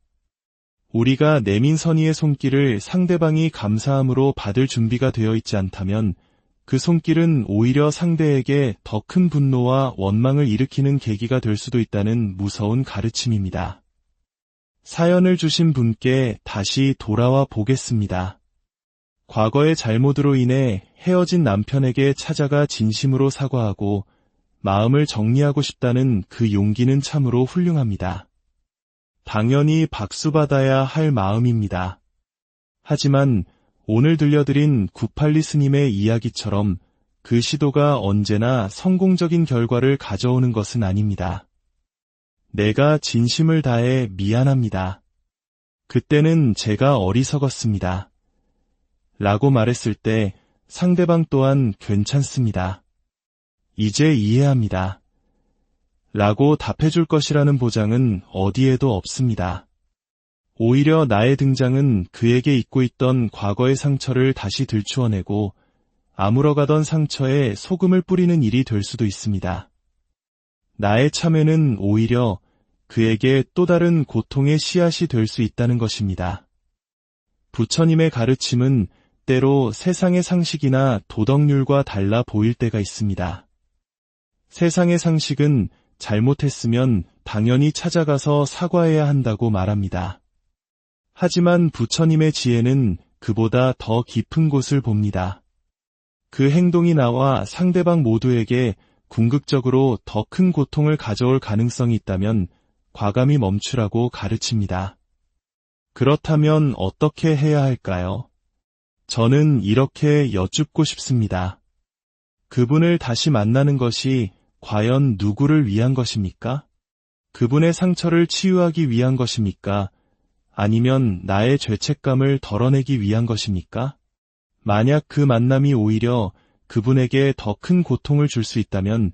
우리가 내민 선의의 손길을 상대방이 감사함으로 받을 준비가 되어 있지 않다면 그 손길은 오히려 상대에게 더 큰 분노와 원망을 일으키는 계기가 될 수도 있다는 무서운 가르침입니다. 사연을 주신 분께 다시 돌아와 보겠습니다. 과거의 잘못으로 인해 헤어진 남편에게 찾아가 진심으로 사과하고 마음을 정리하고 싶다는 그 용기는 참으로 훌륭합니다. 당연히 박수받아야 할 마음입니다. 하지만 오늘 들려드린 구팔리 스님의 이야기처럼 그 시도가 언제나 성공적인 결과를 가져오는 것은 아닙니다. 내가 진심을 다해 미안합니다. 그때는 제가 어리석었습니다. 라고 말했을 때 상대방 또한 괜찮습니다. 이제 이해합니다. 라고 답해줄 것이라는 보장은 어디에도 없습니다. 오히려 나의 등장은 그에게 잊고 있던 과거의 상처를 다시 들추어내고 아물어가던 상처에 소금을 뿌리는 일이 될 수도 있습니다. 나의 참회는 오히려 그에게 또 다른 고통의 씨앗이 될 수 있다는 것입니다. 부처님의 가르침은 때로 세상의 상식이나 도덕률과 달라 보일 때가 있습니다. 세상의 상식은 잘못했으면 당연히 찾아가서 사과해야 한다고 말합니다. 하지만 부처님의 지혜는 그보다 더 깊은 곳을 봅니다. 그 행동이 나와 상대방 모두에게 궁극적으로 더 큰 고통을 가져올 가능성이 있다면 과감히 멈추라고 가르칩니다. 그렇다면 어떻게 해야 할까요? 저는 이렇게 여쭙고 싶습니다. 그분을 다시 만나는 것이 과연 누구를 위한 것입니까? 그분의 상처를 치유하기 위한 것입니까? 아니면 나의 죄책감을 덜어내기 위한 것입니까? 만약 그 만남이 오히려 그분에게 더 큰 고통을 줄 수 있다면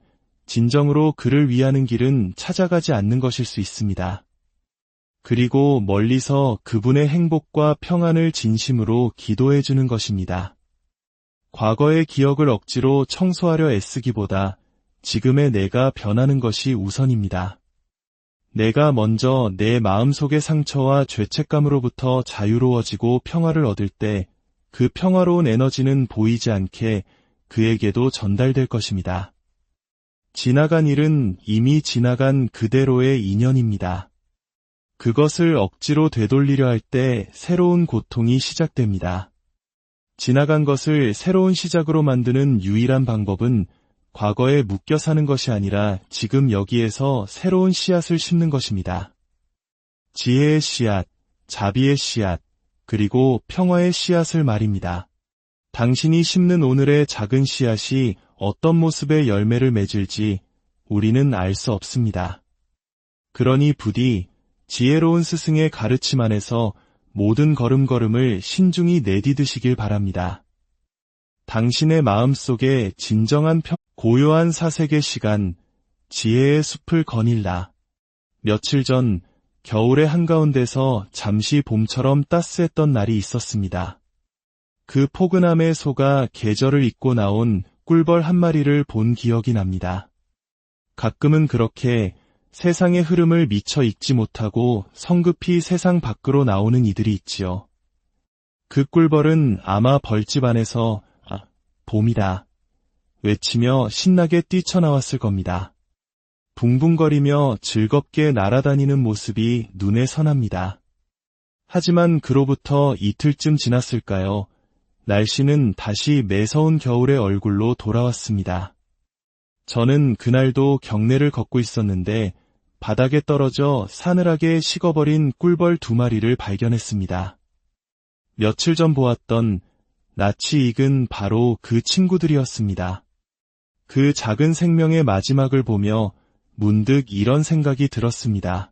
진정으로 그를 위하는 길은 찾아가지 않는 것일 수 있습니다. 그리고 멀리서 그분의 행복과 평안을 진심으로 기도해 주는 것입니다. 과거의 기억을 억지로 청소하려 애쓰기보다 지금의 내가 변하는 것이 우선입니다. 내가 먼저 내 마음속의 상처와 죄책감으로부터 자유로워지고 평화를 얻을 때 그 평화로운 에너지는 보이지 않게 그에게도 전달될 것입니다. 지나간 일은 이미 지나간 그대로의 인연입니다. 그것을 억지로 되돌리려 할 때 새로운 고통이 시작됩니다. 지나간 것을 새로운 시작으로 만드는 유일한 방법은 과거에 묶여 사는 것이 아니라 지금 여기에서 새로운 씨앗을 심는 것입니다. 지혜의 씨앗, 자비의 씨앗, 그리고 평화의 씨앗을 말입니다. 당신이 심는 오늘의 작은 씨앗이 어떤 모습의 열매를 맺을지 우리는 알 수 없습니다. 그러니 부디 지혜로운 스승의 가르침 안에서 모든 걸음걸음을 신중히 내디드시길 바랍니다. 당신의 마음속에 진정한 고요한 사색의 시간, 지혜의 숲을 거닐라. 며칠 전 겨울의 한가운데서 잠시 봄처럼 따스했던 날이 있었습니다. 그 포근함에 속아 계절을 잊고 나온 꿀벌 한 마리를 본 기억이 납니다. 가끔은 그렇게 세상의 흐름을 미처 읽지 못하고 성급히 세상 밖으로 나오는 이들이 있지요. 그 꿀벌은 아마 벌집 안에서 봄이다 외치며 신나게 뛰쳐나왔을 겁니다. 붕붕거리며 즐겁게 날아다니는 모습이 눈에 선합니다. 하지만 그로부터 이틀쯤 지났을까요? 날씨는 다시 매서운 겨울의 얼굴로 돌아왔습니다. 저는 그날도 경내를 걷고 있었는데 바닥에 떨어져 사늘하게 식어버린 꿀벌 2마리를 발견했습니다. 며칠 전 보았던 낯이 익은 바로 그 친구들이었습니다. 그 작은 생명의 마지막을 보며 문득 이런 생각이 들었습니다.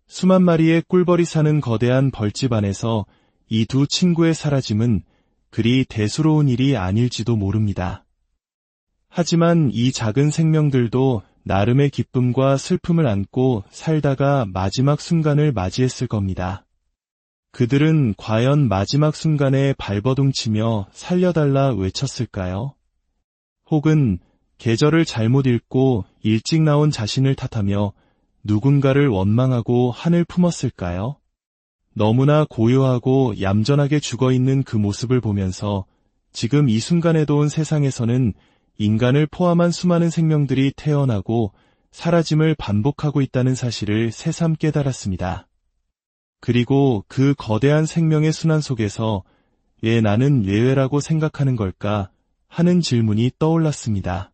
수만 마리의 꿀벌이 사는 거대한 벌집 안에서 이 2 친구의 사라짐은 그리 대수로운 일이 아닐지도 모릅니다. 하지만 이 작은 생명들도 나름의 기쁨과 슬픔을 안고 살다가 마지막 순간을 맞이했을 겁니다. 그들은 과연 마지막 순간에 발버둥치며 살려달라 외쳤을까요? 혹은 계절을 잘못 읽고 일찍 나온 자신을 탓하며 누군가를 원망하고 한을 품었을까요? 너무나 고요하고 얌전하게 죽어있는 그 모습을 보면서 지금 이 순간에도 온 세상에서는 인간을 포함한 수많은 생명들이 태어나고 사라짐을 반복하고 있다는 사실을 새삼 깨달았습니다. 그리고 그 거대한 생명의 순환 속에서 왜 나는 예외라고 생각하는 걸까 하는 질문이 떠올랐습니다.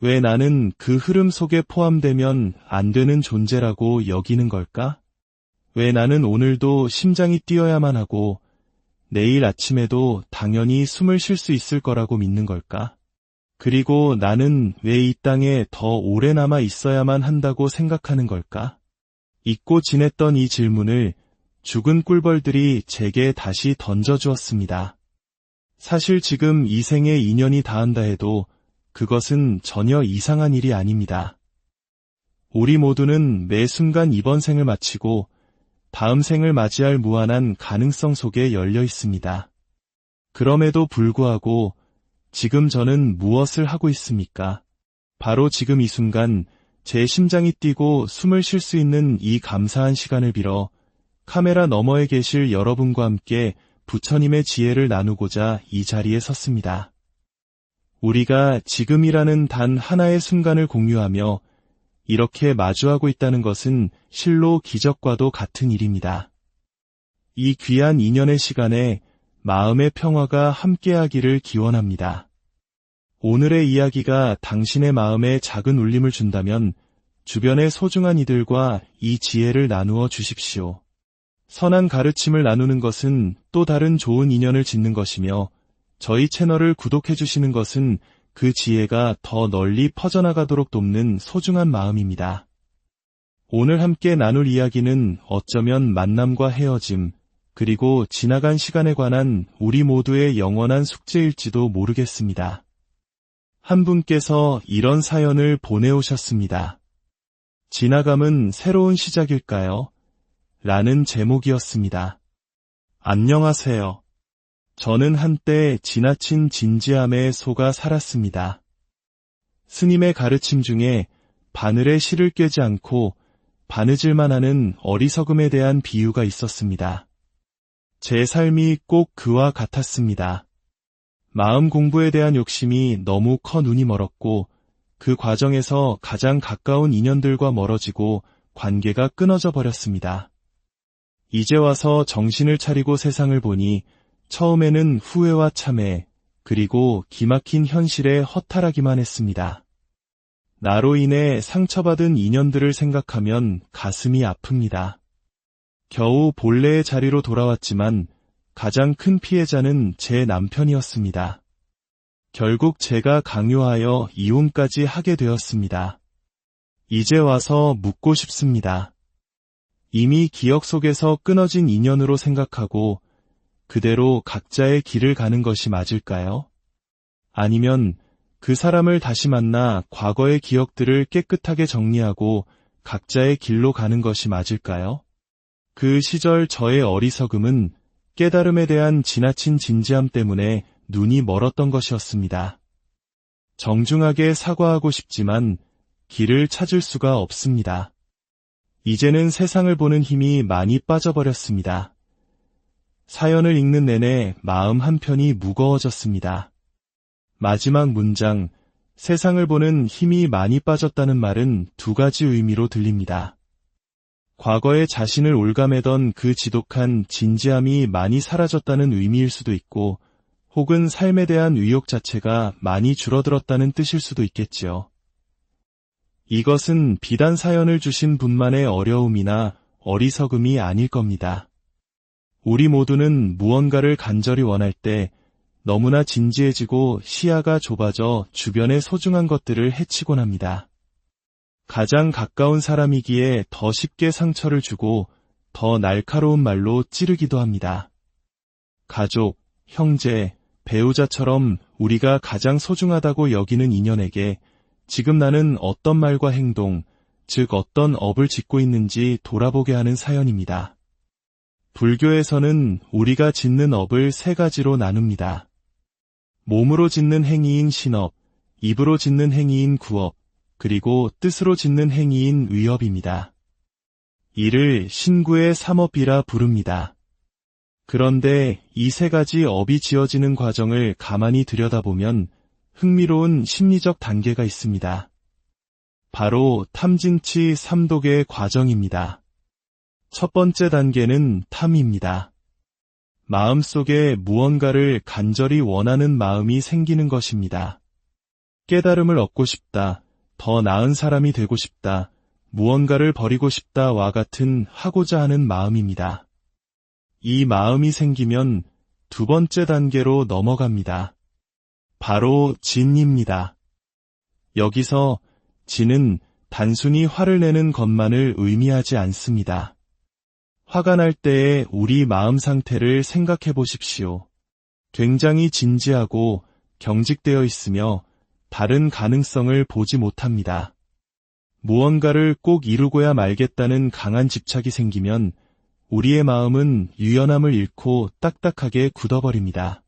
왜 나는 그 흐름 속에 포함되면 안 되는 존재라고 여기는 걸까? 왜 나는 오늘도 심장이 뛰어야만 하고 내일 아침에도 당연히 숨을 쉴 수 있을 거라고 믿는 걸까? 그리고 나는 왜 이 땅에 더 오래 남아 있어야만 한다고 생각하는 걸까? 잊고 지냈던 이 질문을 죽은 꿀벌들이 제게 다시 던져주었습니다. 사실 지금 이 생에 인연이 다한다 해도 그것은 전혀 이상한 일이 아닙니다. 우리 모두는 매 순간 이번 생을 마치고 다음 생을 맞이할 무한한 가능성 속에 열려 있습니다. 그럼에도 불구하고 지금 저는 무엇을 하고 있습니까? 바로 지금 이 순간 제 심장이 뛰고 숨을 쉴 수 있는 이 감사한 시간을 빌어 카메라 너머에 계실 여러분과 함께 부처님의 지혜를 나누고자 이 자리에 섰습니다. 우리가 지금이라는 단 하나의 순간을 공유하며 이렇게 마주하고 있다는 것은 실로 기적과도 같은 일입니다. 이 귀한 인연의 시간에 마음의 평화가 함께하기를 기원합니다. 오늘의 이야기가 당신의 마음에 작은 울림을 준다면 주변의 소중한 이들과 이 지혜를 나누어 주십시오. 선한 가르침을 나누는 것은 또 다른 좋은 인연을 짓는 것이며 저희 채널을 구독해 주시는 것은 그 지혜가 더 널리 퍼져나가도록 돕는 소중한 마음입니다. 오늘 함께 나눌 이야기는 어쩌면 만남과 헤어짐, 그리고 지나간 시간에 관한 우리 모두의 영원한 숙제일지도 모르겠습니다. 한 분께서 이런 사연을 보내오셨습니다. 지나감은 새로운 시작일까요? 라는 제목이었습니다. 안녕하세요. 저는 한때 지나친 진지함에 속아 살았습니다. 스님의 가르침 중에 바늘에 실을 꿰지 않고 바느질만 하는 어리석음에 대한 비유가 있었습니다. 제 삶이 꼭 그와 같았습니다. 마음 공부에 대한 욕심이 너무 커 눈이 멀었고 그 과정에서 가장 가까운 인연들과 멀어지고 관계가 끊어져 버렸습니다. 이제 와서 정신을 차리고 세상을 보니 처음에는 후회와 참회, 그리고 기막힌 현실에 허탈하기만 했습니다. 나로 인해 상처받은 인연들을 생각하면 가슴이 아픕니다. 겨우 본래의 자리로 돌아왔지만 가장 큰 피해자는 제 남편이었습니다. 결국 제가 강요하여 이혼까지 하게 되었습니다. 이제 와서 묻고 싶습니다. 이미 기억 속에서 끊어진 인연으로 생각하고 그대로 각자의 길을 가는 것이 맞을까요? 아니면 그 사람을 다시 만나 과거의 기억들을 깨끗하게 정리하고 각자의 길로 가는 것이 맞을까요? 그 시절 저의 어리석음은 깨달음에 대한 지나친 진지함 때문에 눈이 멀었던 것이었습니다. 정중하게 사과하고 싶지만 길을 찾을 수가 없습니다. 이제는 세상을 보는 힘이 많이 빠져버렸습니다. 사연을 읽는 내내 마음 한편이 무거워졌습니다. 마지막 문장, 세상을 보는 힘이 많이 빠졌다는 말은 두 가지 의미로 들립니다. 과거에 자신을 올가매던 그 지독한 진지함이 많이 사라졌다는 의미일 수도 있고, 혹은 삶에 대한 의욕 자체가 많이 줄어들었다는 뜻일 수도 있겠지요. 이것은 비단 사연을 주신 분만의 어려움이나 어리석음이 아닐 겁니다. 우리 모두는 무언가를 간절히 원할 때 너무나 진지해지고 시야가 좁아져 주변의 소중한 것들을 해치곤 합니다. 가장 가까운 사람이기에 더 쉽게 상처를 주고 더 날카로운 말로 찌르기도 합니다. 가족, 형제, 배우자처럼 우리가 가장 소중하다고 여기는 인연에게 지금 나는 어떤 말과 행동, 즉 어떤 업을 짓고 있는지 돌아보게 하는 사연입니다. 불교에서는 우리가 짓는 업을 세 가지로 나눕니다. 몸으로 짓는 행위인 신업, 입으로 짓는 행위인 구업, 그리고 뜻으로 짓는 행위인 위업입니다. 이를 신구의 삼업이라 부릅니다. 그런데 이 세 가지 업이 지어지는 과정을 가만히 들여다보면 흥미로운 심리적 단계가 있습니다. 바로 탐진치 삼독의 과정입니다. 첫 번째 단계는 탐입니다. 마음속에 무언가를 간절히 원하는 마음이 생기는 것입니다. 깨달음을 얻고 싶다, 더 나은 사람이 되고 싶다, 무언가를 버리고 싶다와 같은 하고자 하는 마음입니다. 이 마음이 생기면 두 번째 단계로 넘어갑니다. 바로 진입니다. 여기서 진은 단순히 화를 내는 것만을 의미하지 않습니다. 화가 날 때의 우리 마음 상태를 생각해 보십시오. 굉장히 진지하고 경직되어 있으며 다른 가능성을 보지 못합니다. 무언가를 꼭 이루고야 말겠다는 강한 집착이 생기면 우리의 마음은 유연함을 잃고 딱딱하게 굳어버립니다.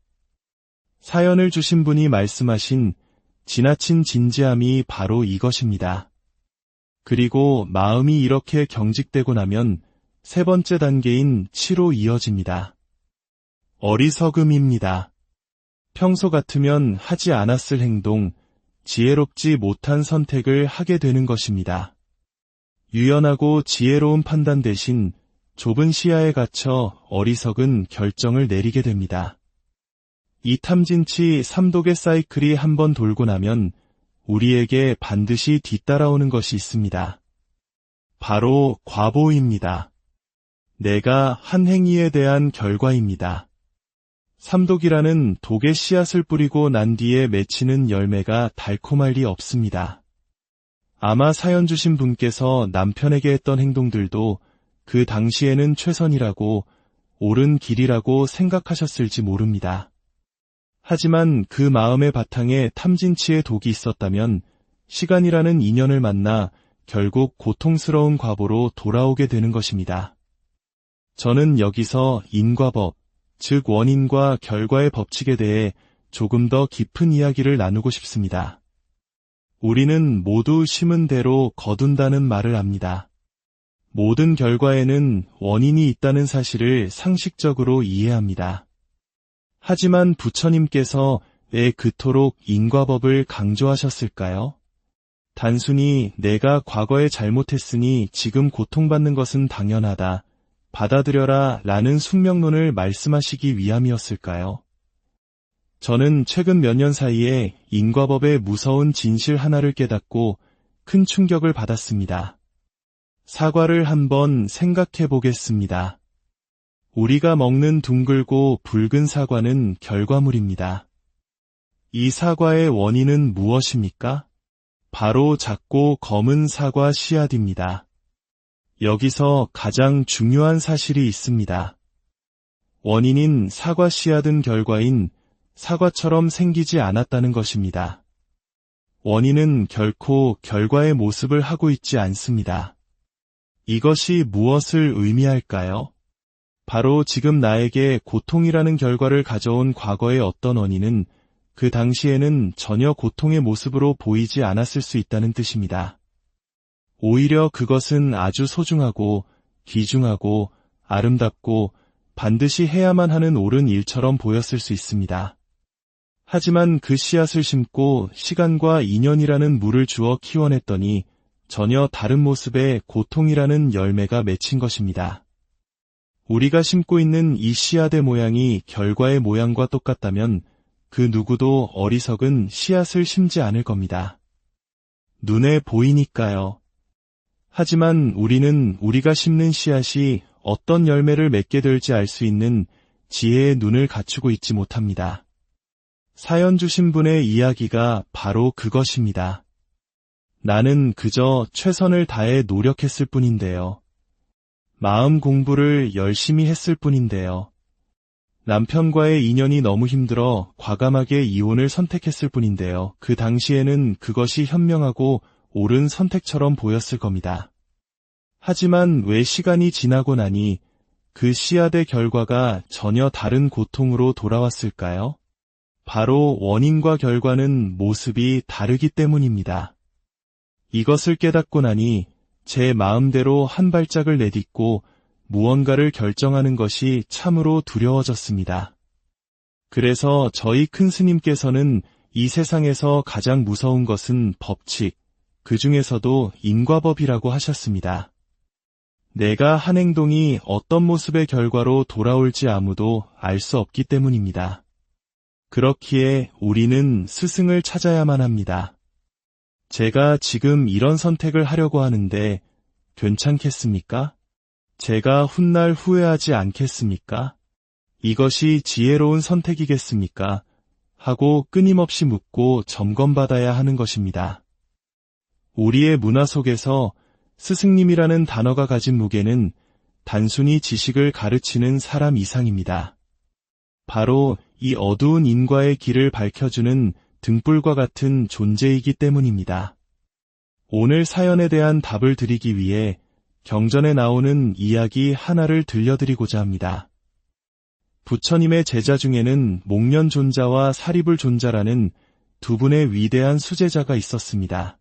사연을 주신 분이 말씀하신 지나친 진지함이 바로 이것입니다. 그리고 마음이 이렇게 경직되고 나면 세 번째 단계인 치로 이어집니다. 어리석음입니다. 평소 같으면 하지 않았을 행동, 지혜롭지 못한 선택을 하게 되는 것입니다. 유연하고 지혜로운 판단 대신 좁은 시야에 갇혀 어리석은 결정을 내리게 됩니다. 이 탐진치 삼독의 사이클이 한번 돌고 나면 우리에게 반드시 뒤따라오는 것이 있습니다. 바로 과보입니다. 내가 한 행위에 대한 결과입니다. 삼독이라는 독의 씨앗을 뿌리고 난 뒤에 맺히는 열매가 달콤할 리 없습니다. 아마 사연 주신 분께서 남편에게 했던 행동들도 그 당시에는 최선이라고 옳은 길이라고 생각하셨을지 모릅니다. 하지만 그 마음의 바탕에 탐진치의 독이 있었다면 시간이라는 인연을 만나 결국 고통스러운 과보로 돌아오게 되는 것입니다. 저는 여기서 인과법, 즉 원인과 결과의 법칙에 대해 조금 더 깊은 이야기를 나누고 싶습니다. 우리는 모두 심은 대로 거둔다는 말을 압니다. 모든 결과에는 원인이 있다는 사실을 상식적으로 이해합니다. 하지만 부처님께서 왜 그토록 인과법을 강조하셨을까요? 단순히 내가 과거에 잘못했으니 지금 고통받는 것은 당연하다, 받아들여라 라는 숙명론을 말씀하시기 위함이었을까요? 저는 최근 몇 년 사이에 인과법의 무서운 진실 하나를 깨닫고 큰 충격을 받았습니다. 사과를 한번 생각해 보겠습니다. 우리가 먹는 둥글고 붉은 사과는 결과물입니다. 이 사과의 원인은 무엇입니까? 바로 작고 검은 사과 씨앗입니다. 여기서 가장 중요한 사실이 있습니다. 원인인 사과 씨앗은 결과인 사과처럼 생기지 않았다는 것입니다. 원인은 결코 결과의 모습을 하고 있지 않습니다. 이것이 무엇을 의미할까요? 바로 지금 나에게 고통이라는 결과를 가져온 과거의 어떤 원인은 그 당시에는 전혀 고통의 모습으로 보이지 않았을 수 있다는 뜻입니다. 오히려 그것은 아주 소중하고 귀중하고 아름답고 반드시 해야만 하는 옳은 일처럼 보였을 수 있습니다. 하지만 그 씨앗을 심고 시간과 인연이라는 물을 주어 키워냈더니 전혀 다른 모습의 고통이라는 열매가 맺힌 것입니다. 우리가 심고 있는 이 씨앗의 모양이 결과의 모양과 똑같다면 그 누구도 어리석은 씨앗을 심지 않을 겁니다. 눈에 보이니까요. 하지만 우리는 우리가 심는 씨앗이 어떤 열매를 맺게 될지 알 수 있는 지혜의 눈을 갖추고 있지 못합니다. 사연 주신 분의 이야기가 바로 그것입니다. 나는 그저 최선을 다해 노력했을 뿐인데요. 마음 공부를 열심히 했을 뿐인데요. 남편과의 인연이 너무 힘들어 과감하게 이혼을 선택했을 뿐인데요. 그 당시에는 그것이 현명하고 옳은 선택처럼 보였을 겁니다. 하지만 왜 시간이 지나고 나니 그 씨앗의 결과가 전혀 다른 고통으로 돌아왔을까요? 바로 원인과 결과는 모습이 다르기 때문입니다. 이것을 깨닫고 나니 제 마음대로 한 발짝을 내딛고 무언가를 결정하는 것이 참으로 두려워졌습니다. 그래서 저희 큰 스님께서는 이 세상에서 가장 무서운 것은 법칙, 그 중에서도 인과법이라고 하셨습니다. 내가 한 행동이 어떤 모습의 결과로 돌아올지 아무도 알 수 없기 때문입니다. 그렇기에 우리는 스승을 찾아야만 합니다. 제가 지금 이런 선택을 하려고 하는데 괜찮겠습니까? 제가 훗날 후회하지 않겠습니까? 이것이 지혜로운 선택이겠습니까? 하고 끊임없이 묻고 점검받아야 하는 것입니다. 우리의 문화 속에서 스승님이라는 단어가 가진 무게는 단순히 지식을 가르치는 사람 이상입니다. 바로 이 어두운 인과의 길을 밝혀주는 등불과 같은 존재이기 때문입니다. 오늘 사연에 대한 답을 드리기 위해 경전에 나오는 이야기 하나를 들려드리고자 합니다. 부처님의 제자 중에는 목련존자와 사리불존자라는 두 분의 위대한 수제자가 있었습니다.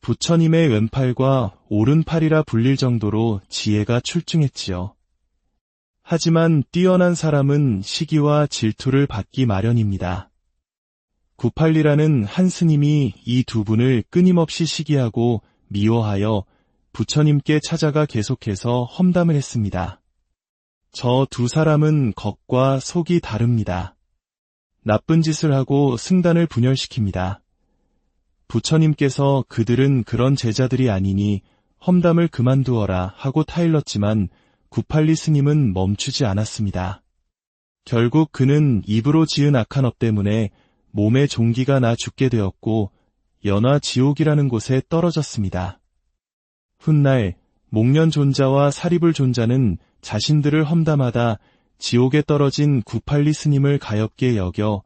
부처님의 왼팔과 오른팔이라 불릴 정도로 지혜가 출중했지요. 하지만 뛰어난 사람은 시기와 질투를 받기 마련입니다. 구팔리라는 한 스님이 이 두 분을 끊임없이 시기하고 미워하여 부처님께 찾아가 계속해서 험담을 했습니다. 저 두 사람은 겉과 속이 다릅니다. 나쁜 짓을 하고 승단을 분열시킵니다. 부처님께서 그들은 그런 제자들이 아니니 험담을 그만두어라 하고 타일렀지만 구팔리 스님은 멈추지 않았습니다. 결국 그는 입으로 지은 악한 업 때문에 몸에 종기가 나 죽게 되었고 연화 지옥이라는 곳에 떨어졌습니다. 훗날 목련 존자와 사리불 존자는 자신들을 험담하다 지옥에 떨어진 구팔리 스님을 가엾게 여겨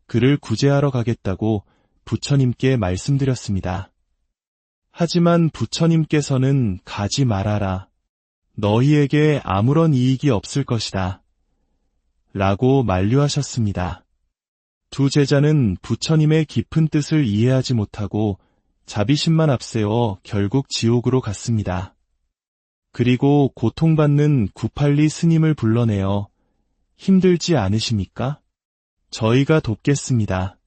그를 구제하러 가겠다고 부처님께 말씀드렸습니다. 하지만 부처님께서는 가지 말아라. 너희에게 아무런 이익이 없을 것이다. 라고 만류하셨습니다. 두 제자는 부처님의 깊은 뜻을 이해하지 못하고 자비심만 앞세워 결국 지옥으로 갔습니다. 그리고 고통받는 구팔리 스님을 불러내어 힘들지 않으십니까? 저희가 돕겠습니다.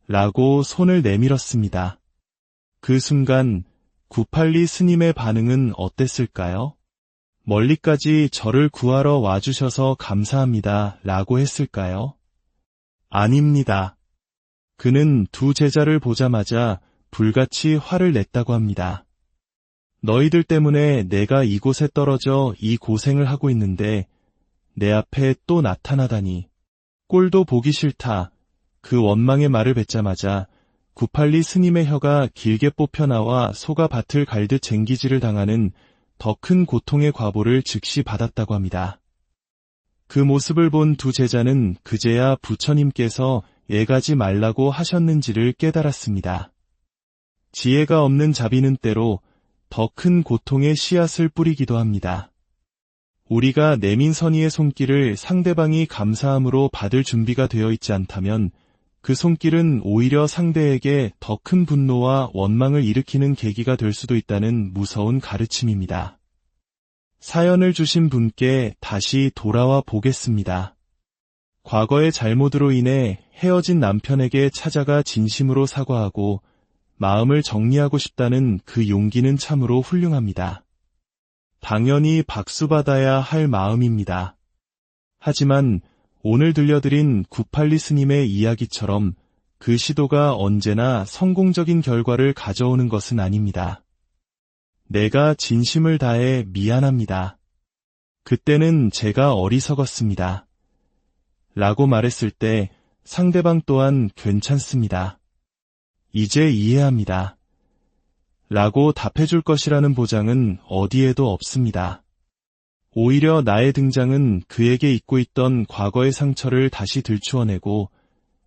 라고 손을 내밀었습니다. 그 순간 구팔리 스님의 반응은 어땠을까요? 멀리까지 저를 구하러 와주셔서 감사합니다. 라고 했을까요? 아닙니다. 그는 두 제자를 보자마자 불같이 화를 냈다고 합니다. 너희들 때문에 내가 이곳에 떨어져 이 고생을 하고 있는데 내 앞에 또 나타나다니. 꼴도 보기 싫다. 그 원망의 말을 뱉자마자 구팔리 스님의 혀가 길게 뽑혀나와 소가 밭을 갈듯 쟁기질을 당하는 더 큰 고통의 과보를 즉시 받았다고 합니다. 그 모습을 본 두 제자는 그제야 부처님께서 애가지 말라고 하셨는지를 깨달았습니다. 지혜가 없는 자비는 때로 더 큰 고통의 씨앗을 뿌리기도 합니다. 우리가 내민 선의의 손길을 상대방이 감사함으로 받을 준비가 되어 있지 않다면 그 손길은 오히려 상대에게 더 큰 분노와 원망을 일으키는 계기가 될 수도 있다는 무서운 가르침입니다. 사연을 주신 분께 다시 돌아와 보겠습니다. 과거의 잘못으로 인해 헤어진 남편에게 찾아가 진심으로 사과하고 마음을 정리하고 싶다는 그 용기는 참으로 훌륭합니다. 당연히 박수받아야 할 마음입니다. 하지만 오늘 들려드린 구팔리 스님의 이야기처럼 그 시도가 언제나 성공적인 결과를 가져오는 것은 아닙니다. 내가 진심을 다해 미안합니다. 그때는 제가 어리석었습니다. 라고 말했을 때 상대방 또한 괜찮습니다. 이제 이해합니다. 라고 답해줄 것이라는 보장은 어디에도 없습니다. 오히려 나의 등장은 그에게 잊고 있던 과거의 상처를 다시 들추어내고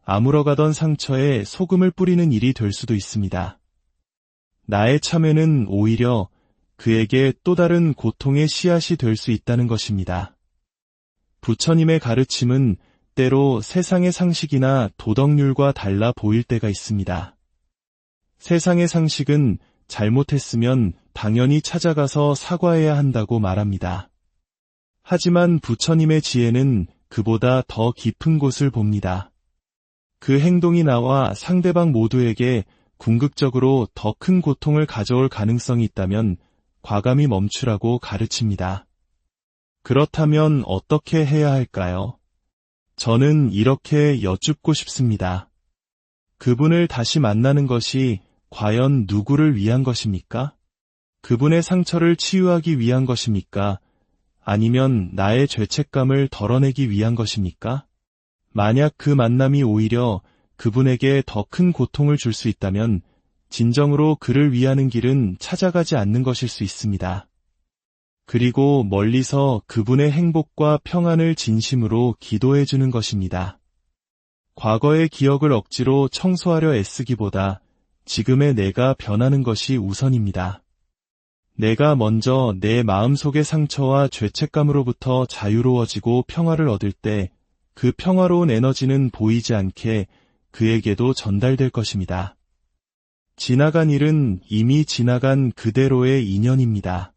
아물어가던 상처에 소금을 뿌리는 일이 될 수도 있습니다. 나의 참회는 오히려 그에게 또 다른 고통의 씨앗이 될 수 있다는 것입니다. 부처님의 가르침은 때로 세상의 상식이나 도덕률과 달라 보일 때가 있습니다. 세상의 상식은 잘못했으면 당연히 찾아가서 사과해야 한다고 말합니다. 하지만 부처님의 지혜는 그보다 더 깊은 곳을 봅니다. 그 행동이 나와 상대방 모두에게 궁극적으로 더 큰 고통을 가져올 가능성이 있다면 과감히 멈추라고 가르칩니다. 그렇다면 어떻게 해야 할까요? 저는 이렇게 여쭙고 싶습니다. 그분을 다시 만나는 것이 과연 누구를 위한 것입니까? 그분의 상처를 치유하기 위한 것입니까? 아니면 나의 죄책감을 덜어내기 위한 것입니까? 만약 그 만남이 오히려 그분에게 더 큰 고통을 줄 수 있다면 진정으로 그를 위하는 길은 찾아가지 않는 것일 수 있습니다. 그리고 멀리서 그분의 행복과 평안을 진심으로 기도해 주는 것입니다. 과거의 기억을 억지로 청소하려 애쓰기보다 지금의 내가 변하는 것이 우선입니다. 내가 먼저 내 마음속의 상처와 죄책감으로부터 자유로워지고 평화를 얻을 때 그 평화로운 에너지는 보이지 않게 그에게도 전달될 것입니다. 지나간 일은 이미 지나간 그대로의 인연입니다.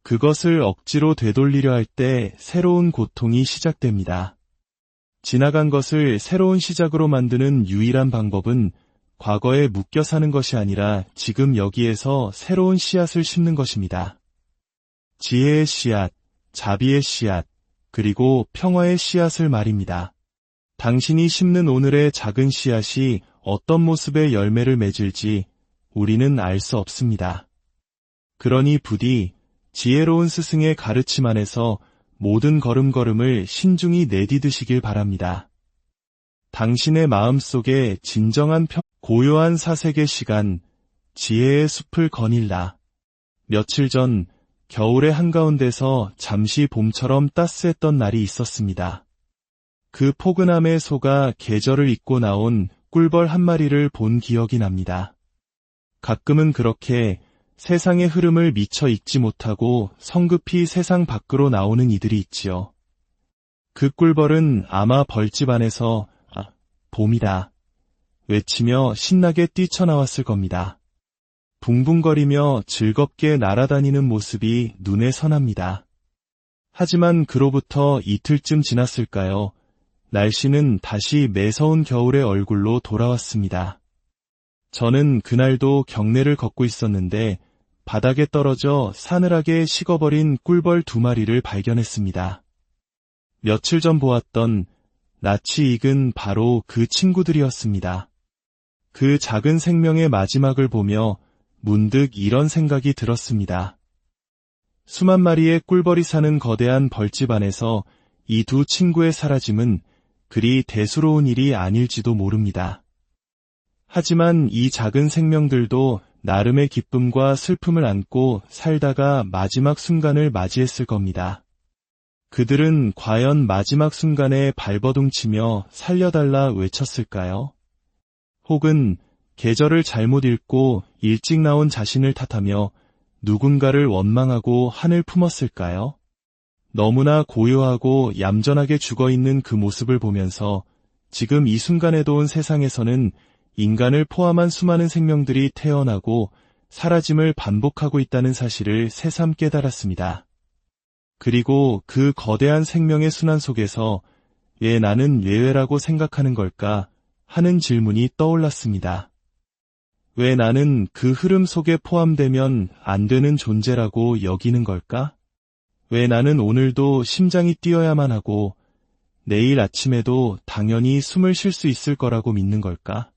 그것을 억지로 되돌리려 할 때 새로운 고통이 시작됩니다. 지나간 것을 새로운 시작으로 만드는 유일한 방법은 과거에 묶여 사는 것이 아니라 지금 여기에서 새로운 씨앗을 심는 것입니다. 지혜의 씨앗, 자비의 씨앗, 그리고 평화의 씨앗을 말입니다. 당신이 심는 오늘의 작은 씨앗이 어떤 모습의 열매를 맺을지 우리는 알 수 없습니다. 그러니 부디 지혜로운 스승의 가르침 안에서 모든 걸음걸음을 신중히 내디드시길 바랍니다. 당신의 마음속에 진정한 고요한 사색의 시간, 지혜의 숲을 거닐라. 며칠 전 겨울의 한가운데서 잠시 봄처럼 따스했던 날이 있었습니다. 그 포근함에 속아 계절을 잊고 나온 꿀벌 한 마리를 본 기억이 납니다. 가끔은 그렇게 세상의 흐름을 미처 읽지 못하고 성급히 세상 밖으로 나오는 이들이 있지요. 그 꿀벌은 아마 벌집 안에서 봄이다 외치며 신나게 뛰쳐나왔을 겁니다. 붕붕거리며 즐겁게 날아다니는 모습이 눈에 선합니다. 하지만 그로부터 이틀쯤 지났을까요? 날씨는 다시 매서운 겨울의 얼굴로 돌아왔습니다. 저는 그날도 경내를 걷고 있었는데 바닥에 떨어져 사늘하게 식어버린 꿀벌 2마리를 발견했습니다. 며칠 전 보았던 낯이 익은 바로 그 친구들이었습니다. 그 작은 생명의 마지막을 보며 문득 이런 생각이 들었습니다. 수만 마리의 꿀벌이 사는 거대한 벌집 안에서 이 2 친구의 사라짐은 그리 대수로운 일이 아닐지도 모릅니다. 하지만 이 작은 생명들도 나름의 기쁨과 슬픔을 안고 살다가 마지막 순간을 맞이했을 겁니다. 그들은 과연 마지막 순간에 발버둥치며 살려달라 외쳤을까요? 혹은 계절을 잘못 읽고 일찍 나온 자신을 탓하며 누군가를 원망하고 한을 품었을까요? 너무나 고요하고 얌전하게 죽어있는 그 모습을 보면서 지금 이 순간에도 온 세상에서는 인간을 포함한 수많은 생명들이 태어나고 사라짐을 반복하고 있다는 사실을 새삼 깨달았습니다. 그리고 그 거대한 생명의 순환 속에서 왜 나는 예외라고 생각하는 걸까 하는 질문이 떠올랐습니다. 왜 나는 그 흐름 속에 포함되면 안 되는 존재라고 여기는 걸까? 왜 나는 오늘도 심장이 뛰어야만 하고 내일 아침에도 당연히 숨을 쉴 수 있을 거라고 믿는 걸까?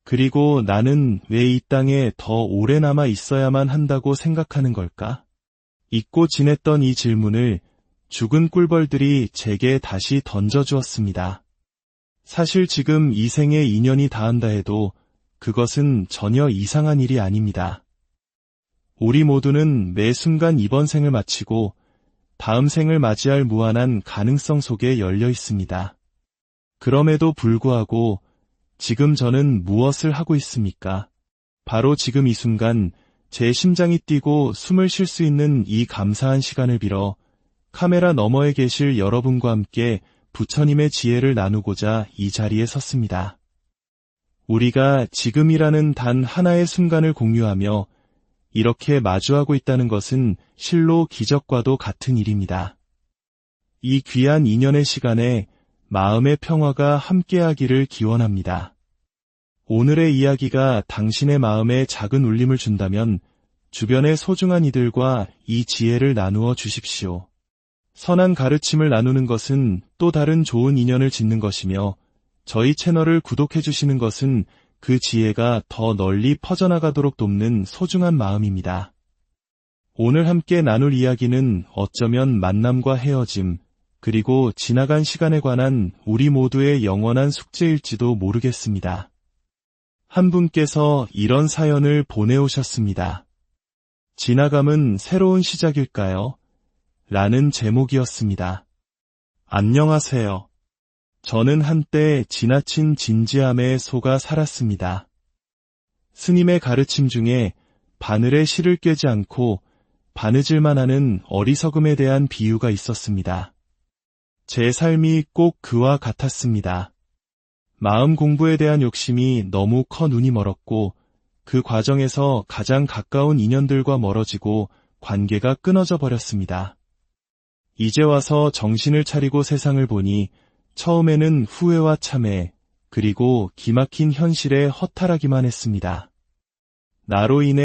그리고 나는 왜 이 땅에 더 오래 남아 있어야만 한다고 생각하는 걸까? 잊고 지냈던 이 질문을 죽은 꿀벌들이 제게 다시 던져주었습니다. 사실 지금 이 생에 인연이 닿은다 해도 그것은 전혀 이상한 일이 아닙니다. 우리 모두는 매 순간 이번 생을 마치고 다음 생을 맞이할 무한한 가능성 속에 열려 있습니다. 그럼에도 불구하고 지금 저는 무엇을 하고 있습니까? 바로 지금 이 순간 제 심장이 뛰고 숨을 쉴 수 있는 이 감사한 시간을 빌어 카메라 너머에 계실 여러분과 함께 부처님의 지혜를 나누고자 이 자리에 섰습니다. 우리가 지금이라는 단 하나의 순간을 공유하며 이렇게 마주하고 있다는 것은 실로 기적과도 같은 일입니다. 이 귀한 인연의 시간에 마음의 평화가 함께하기를 기원합니다. 오늘의 이야기가 당신의 마음에 작은 울림을 준다면 주변의 소중한 이들과 이 지혜를 나누어 주십시오. 선한 가르침을 나누는 것은 또 다른 좋은 인연을 짓는 것이며 저희 채널을 구독해 주시는 것은 그 지혜가 더 널리 퍼져나가도록 돕는 소중한 마음입니다. 오늘 함께 나눌 이야기는 어쩌면 만남과 헤어짐, 그리고 지나간 시간에 관한 우리 모두의 영원한 숙제일지도 모르겠습니다. 한 분께서 이런 사연을 보내오셨습니다. 지나감은 새로운 시작일까요? 라는 제목이었습니다. 안녕하세요. 저는 한때 지나친 진지함에 속아 살았습니다. 스님의 가르침 중에 바늘에 실을 꿰지 않고 바느질만 하는 어리석음에 대한 비유가 있었습니다. 제 삶이 꼭 그와 같았습니다. 마음 공부에 대한 욕심이 너무 커 눈이 멀었고 그 과정에서 가장 가까운 인연들과 멀어지고 관계가 끊어져 버렸습니다. 이제 와서 정신을 차리고 세상을 보니 처음에는 후회와 참회, 그리고 기막힌 현실에 허탈하기만 했습니다. 나로 인해